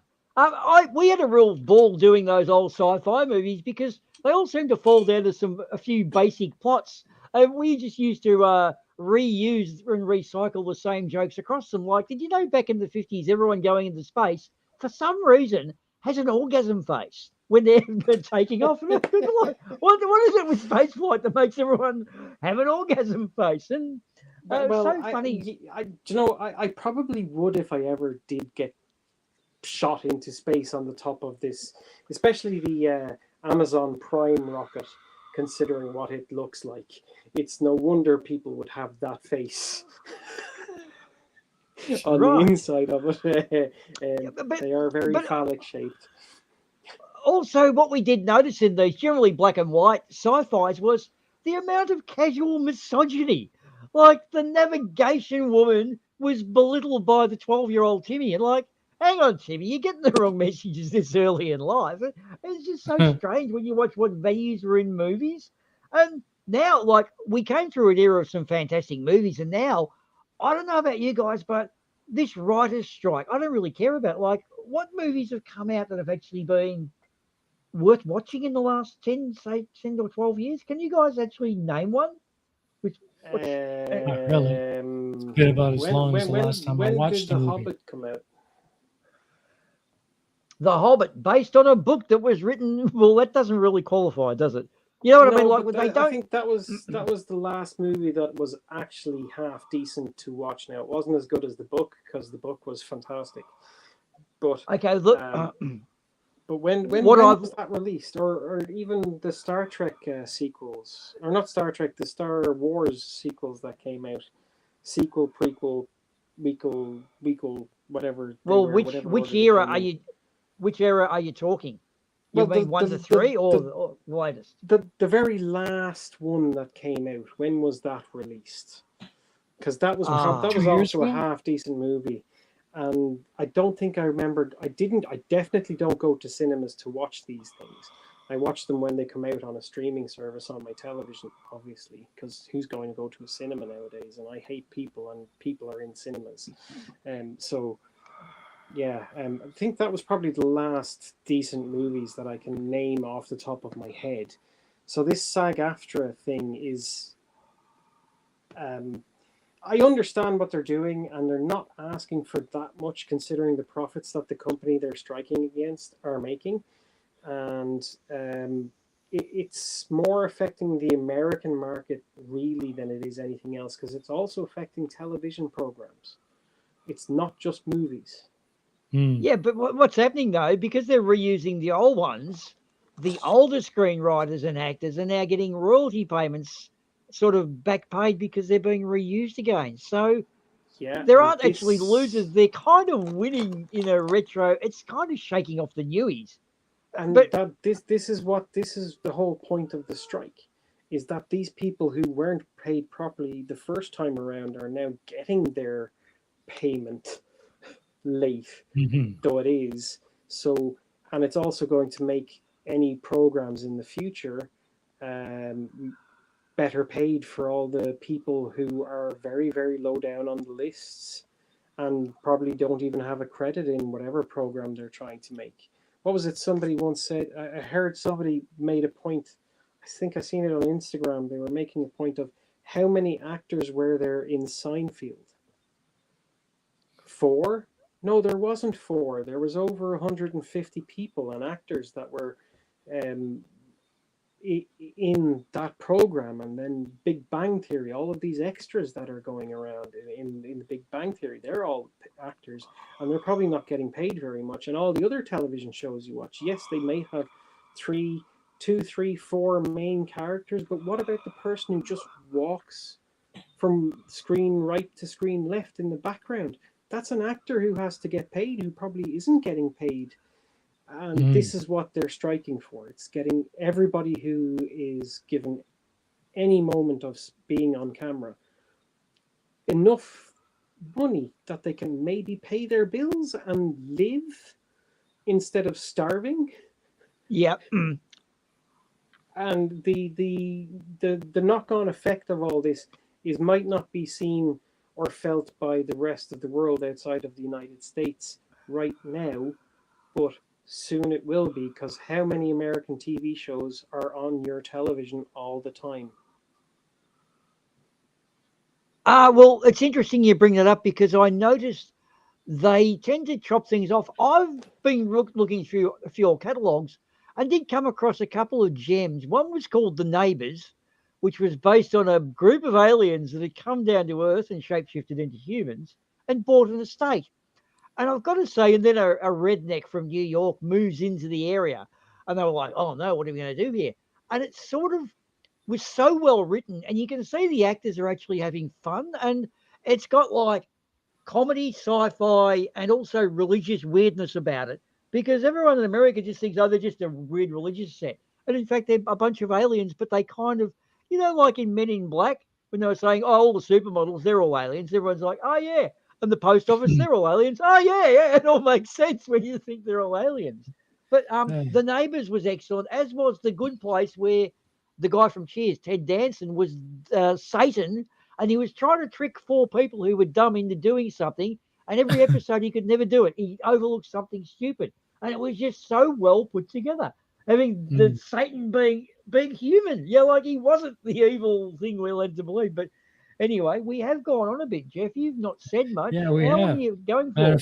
We had a real ball doing those old sci-fi movies because they all seem to fall down to a few basic plots. And we just used to reuse and recycle the same jokes across them. Like, did you know back in the 50s, everyone going into space, for some reason, has an orgasm face when they're taking off? And like, what is it with space flight that makes everyone have an orgasm face? And so funny. I probably would if I ever did get shot into space on the top of this, especially the Amazon Prime rocket, considering what it looks like. It's no wonder people would have that face on the inside of it. They are very phallic shaped. Also, what we did notice in these generally black and white sci-fis was the amount of casual misogyny. Like, the navigation woman was belittled by the 12-year-old Timmy. And like, hang on, Timmy, you're getting the wrong messages this early in life. It's just so strange when you watch what values were in movies. And now, like, we came through an era of some fantastic movies. And now, I don't know about you guys, but this writer's strike, I don't really care about. Like, what movies have come out that have actually been worth watching in the last 10 or 12 years? Can you guys actually name one? Not really. It's been about as long as the last time I watched the a movie. Hobbit come out? The Hobbit, based on a book that was written. Well, that doesn't really qualify, does it? You know what I mean? Like, they don't. I think that was the last movie that was actually half decent to watch. Now, it wasn't as good as the book because the book was fantastic. But okay, look. But when was that released, or even the Star Trek sequels, or not Star Trek, the Star Wars sequels that came out, sequel, prequel, weekle, whatever. Well, which era are you? Which era are you talking? You mean 1 to 3 or the latest? The very last one that came out. When was that released? Because that was also a half decent movie. And I don't think I remembered. I definitely don't go to cinemas to watch these things. I watch them when they come out on a streaming service on my television, obviously, because who's going to go to a cinema nowadays? And I hate people, and people are in cinemas. So, yeah, I think that was probably the last decent movies that I can name off the top of my head. So this SAG-AFTRA thing is... I understand what they're doing, and they're not asking for that much considering the profits that the company they're striking against are making. And it's more affecting the American market really than it is anything else, because it's also affecting television programs. It's not just movies. Yeah, but what's happening though, because they're reusing the old ones, the older screenwriters and actors are now getting royalty payments sort of back paid because they're being reused again. So yeah, there aren't actually losers. They're kind of winning in a retro. It's kind of shaking off the newies. And this is the whole point of the strike, is that these people who weren't paid properly the first time around are now getting their payment late, though it is. So, and it's also going to make any programs in the future better paid for all the people who are very, very low down on the lists and probably don't even have a credit in whatever program they're trying to make. What was it somebody once said? I heard somebody made a point. I think I seen it on Instagram. They were making a point of how many actors were there in Seinfeld? 4? No, there wasn't 4. There was over 150 people and actors that were in that program, and then Big Bang Theory, all of these extras that are going around in the Big Bang Theory, they're all actors, and they're probably not getting paid very much. And all the other television shows you watch, yes, they may have 2, 3, 4 main characters, but what about the person who just walks from screen right to screen left in the background? That's an actor who has to get paid, who probably isn't getting paid. And this is what they're striking for. It's getting everybody who is given any moment of being on camera enough money that they can maybe pay their bills and live instead of starving. Yep. And the knock-on effect of all this might not be seen or felt by the rest of the world outside of the United States right now, but soon it will be, because how many American TV shows are on your television all the time? Well, it's interesting you bring that up, because I noticed they tend to chop things off. I've been looking through a few old catalogues and did come across a couple of gems. One was called The Neighbours, which was based on a group of aliens that had come down to Earth and shapeshifted into humans and bought an estate. And I've got to say, and then a redneck from New York moves into the area, and they were like, oh no, what are we going to do here? And it sort of was so well written, and you can see the actors are actually having fun, and it's got like comedy, sci-fi, and also religious weirdness about it, because everyone in America just thinks, oh, they're just a weird religious set. And in fact, they're a bunch of aliens, but they kind of, like in Men in Black, when they were saying, oh, all the supermodels, they're all aliens. Everyone's like, oh, yeah. And the post office, they're all aliens. Oh, yeah. It all makes sense when you think they're all aliens. But The Neighbours was excellent, as was The Good Place, where the guy from Cheers, Ted Danson, was Satan, and he was trying to trick 4 people who were dumb into doing something, and every episode he could never do it. He overlooked something stupid, and it was just so well put together. Having the Satan being human, like he wasn't the evil thing we're led to believe. But anyway, we have gone on a bit, Jeff. You've not said much. Yeah, we How have. are you going for?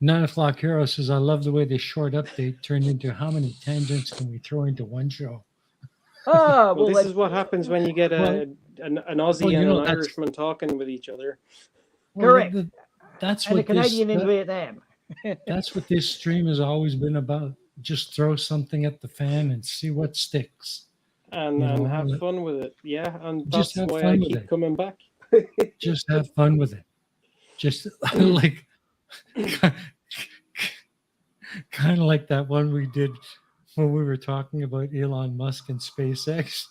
9 o'clock Hero says, I love the way this short update turned into how many tangents can we throw into one show? Oh, well, this is what happens when you get an Aussie and an Irishman talking with each other. Correct. That's and what a Canadian in Vietnam. That's what this stream has always been about. Just throw something at the fan and see what sticks. And have fun with it. Yeah, and that's why I keep coming back. Just have fun with it. Just like kind of like that one we did when we were talking about Elon Musk and SpaceX.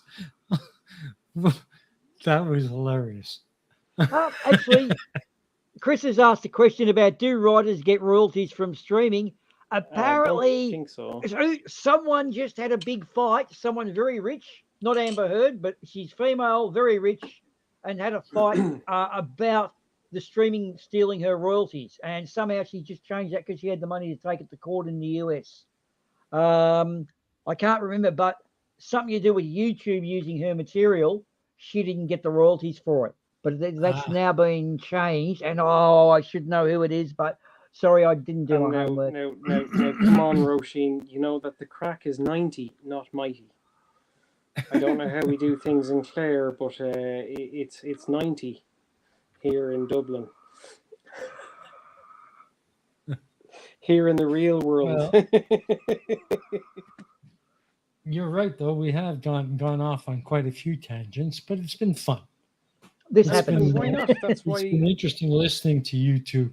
That was hilarious. Actually, Chris has asked a question about, do writers get royalties from streaming? Apparently, I don't think so. Someone just had a big fight. Someone very rich, not Amber Heard, but she's female, very rich, and had a fight about the streaming stealing her royalties. And somehow she just changed that because she had the money to take it to court in the US. I can't remember, but something to do with YouTube using her material. She didn't get the royalties for it. But that's now been changed. And, I should know who it is, but sorry, I didn't do my homework. No, come on, Roisin. You know that the crack is 90, not mighty. I don't know how we do things in Clare, but it's 90 here in Dublin. Here in the real world. Well, you're right, though. We have gone off on quite a few tangents, but it's been fun. This happens. Why not? That's why. It's been interesting listening to you two.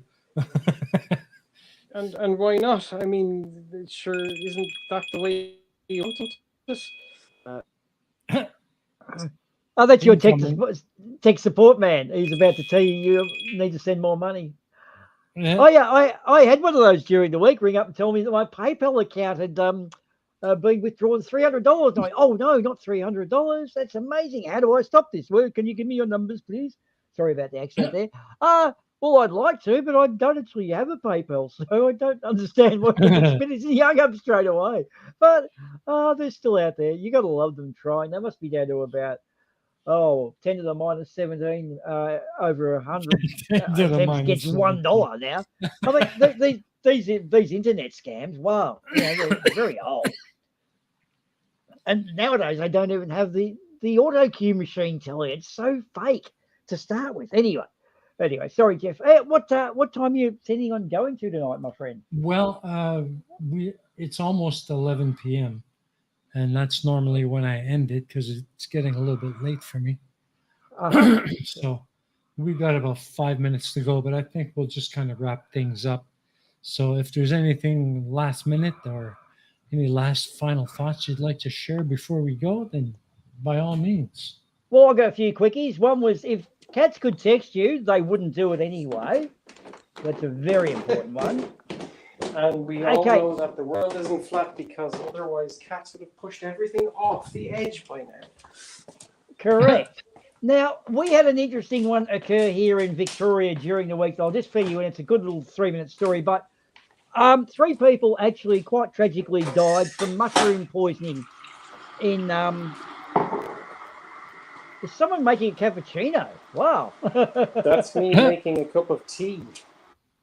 And why not? I mean, sure, isn't that the way you wanted this? Oh, that's your tech support man. He's about to tell you need to send more money. Yeah. Oh yeah, I had one of those during the week. Ring up and tell me that my PayPal account had been withdrawn $300. I'm like, oh no, not $300. That's amazing. How do I stop this? Well, can you give me your numbers, please? Sorry about the accent there. Well, I'd like to, but I don't actually have a PayPal, so I don't understand what you're experiencing. He hung up straight away. But they're still out there. You got to love them trying. They must be down to about 10 to the minus 17 over 100 attempts gets $1 now. I mean, these internet scams, wow, they're very old. And nowadays they don't even have the auto cue machine telly. It's so fake to start with. Anyway, sorry, Jeff. What time are you intending on going to tonight, my friend? Well, it's almost 11 p.m. and that's normally when I end it because it's getting a little bit late for me. Uh-huh. So we've got about 5 minutes to go, but I think we'll just kind of wrap things up. So if there's anything last minute or any last final thoughts you'd like to share before we go, then by all means. Well, I've got a few quickies. One was if cats could text you, they wouldn't do it anyway. That's a very important one. And we all know that the world isn't flat because otherwise cats would have pushed everything off the edge by now. Correct. Now, we had an interesting one occur here in Victoria during the week. I'll just fill you in. It's a good little 3-minute story, but 3 people actually quite tragically died from mushroom poisoning in is someone making a cappuccino? Wow. That's me making a cup of tea.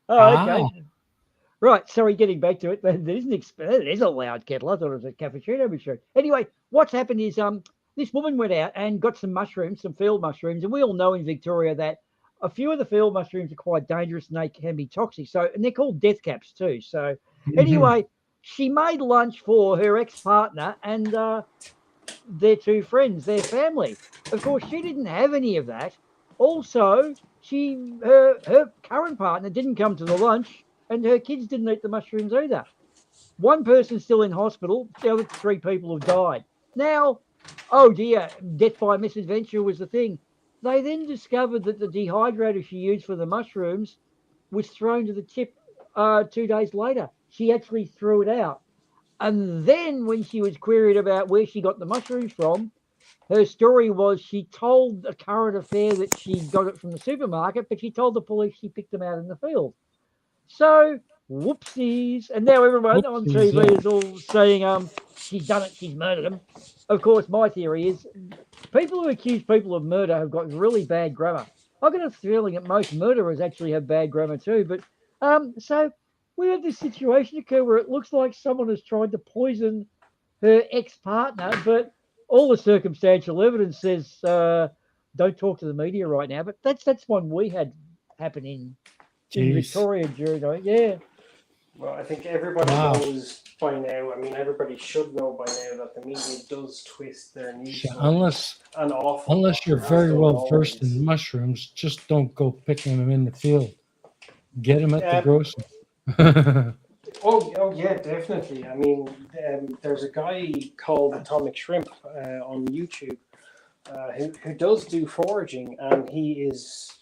Oh, okay. Wow. Right, sorry, getting back to it. There's a loud kettle. I thought it was a cappuccino machine. Anyway, what's happened is this woman went out and got some mushrooms, some field mushrooms, and we all know in Victoria that a few of the field mushrooms are quite dangerous and they can be toxic. So, and they're called death caps too. So, anyway, she made lunch for her ex-partner and their 2 friends, their family. Of course, she didn't have any of that. Also, her current partner didn't come to the lunch, and her kids didn't eat the mushrooms either. 1 person's still in hospital. The other 3 people have died. Now, oh dear, death by misadventure was the thing. They then discovered that the dehydrator she used for the mushrooms was thrown to the tip 2 days later. She actually threw it out. And then when she was queried about where she got the mushrooms from, her story was she told a current affair that she got it from the supermarket, but she told the police she picked them out in the field. So, whoopsies. And now everyone on TV is all saying, she's done it, she's murdered them. Of course, my theory is people who accuse people of murder have got really bad grammar. I've got a feeling that most murderers actually have bad grammar too. But so we had this situation occur where it looks like someone has tried to poison her ex-partner, but all the circumstantial evidence says don't talk to the media right now. But that's one we had happen in Victoria during Well, I think everybody knows by now. I mean, everybody should know by now that the media does twist their news. Unless you're very well versed in mushrooms, just don't go picking them in the field. Get them at the grocery. Oh yeah, definitely. I mean, there's a guy called Atomic Shrimp on YouTube who does do foraging, and he's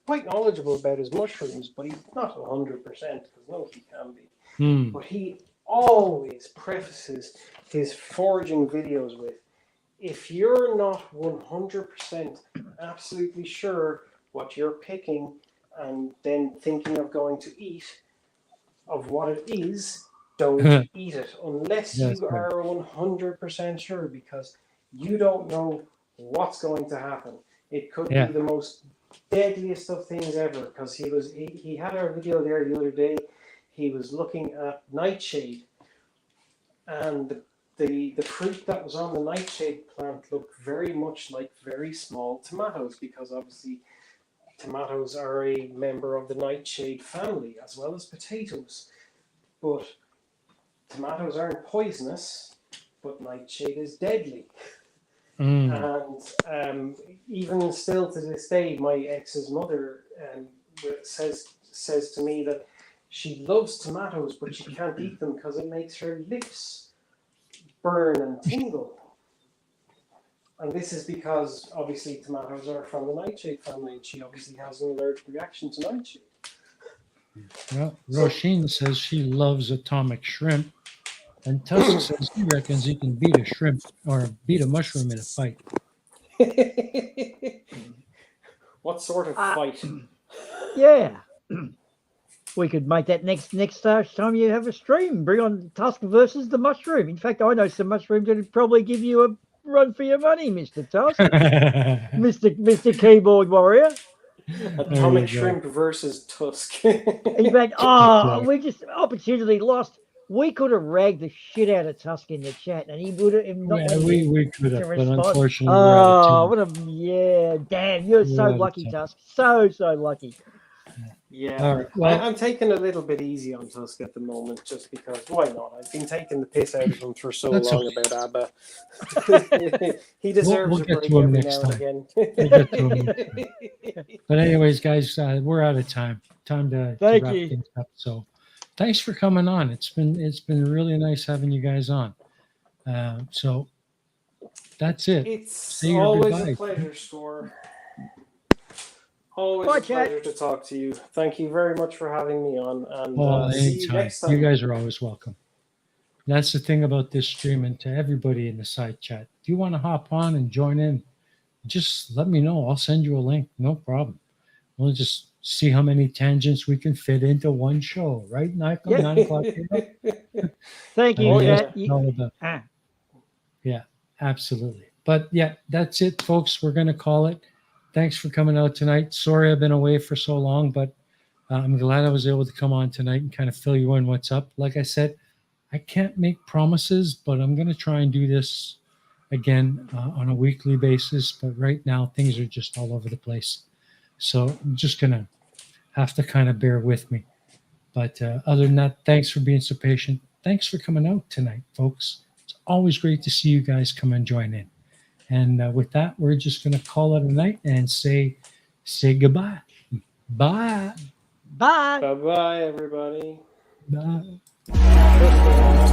quite knowledgeable about his mushrooms, but he's not 100% because nobody can be. But he always prefaces his foraging videos with, if you're not 100% absolutely sure what you're picking and then thinking of going to eat, of what it is, don't eat it unless you are 100% sure, because you don't know what's going to happen. It could be the most deadliest of things ever, because he had our video there the other day. He was looking at nightshade, and the fruit that was on the nightshade plant looked very much like very small tomatoes, because obviously tomatoes are a member of the nightshade family as well as potatoes. But tomatoes aren't poisonous, but nightshade is deadly. And even still to this day, my ex's mother says to me that she loves tomatoes, but she can't eat them because it makes her lips burn and tingle. And this is because obviously tomatoes are from the nightshade family, and she obviously has an allergic reaction to nightshade. Well, Roisin says she loves Atomic Shrimp, and Tusk says he reckons he can beat a shrimp or beat a mushroom in a fight. What sort of fight? Yeah. We could make that next time you have a stream. Bring on Tusk versus the mushroom. In fact, I know some mushrooms that would probably give you a run for your money, Mr. Tusk. Mr. Keyboard Warrior. Atomic Shrimp versus Tusk. In fact, we just opportunity lost. We could have ragged the shit out of Tusk in the chat, and he would have not Yeah, wanted we could to have, but respond. unfortunately, we're out of Oh, time. what a yeah! Damn, you're so We're out of lucky, time. Tusk. So lucky. Yeah, All right. Well, I'm taking a little bit easy on Tusk at the moment, just because why not? I've been taking the piss out of him for so That's long okay. about ABBA. He deserves we'll a get break to him every next now and time. again. We'll get to him next time. But anyways, guys, we're out of time. Time to Thank wrap you. things up. So, thanks for coming on. It's been really nice having you guys on. So that's it. It's Say your always a goodbyes. pleasure, Score. Always Bye, a chat. pleasure to talk to you. Thank you very much for having me on, and Well, see you anytime. next time. You guys are always welcome. That's the thing about this stream, and to everybody in the side chat. If you want to hop on and join in, just let me know. I'll send you a link. No problem. We'll just see how many tangents we can fit into one show, right? 9 o'clock. Thank you, Oh, And yeah. chat. that's all about. Ah. Yeah, absolutely. But yeah, that's it, folks. We're going to call it. Thanks for coming out tonight. Sorry I've been away for so long, but I'm glad I was able to come on tonight and kind of fill you in what's up. Like I said, I can't make promises, but I'm going to try and do this again on a weekly basis. But right now, things are just all over the place. So I'm just going to have to kind of bear with me. But other than that, thanks for being so patient. Thanks for coming out tonight, folks. It's always great to see you guys come and join in. And with that, we're just going to call it a night and say goodbye. Bye. Bye. Bye-bye, everybody. Bye. Bye.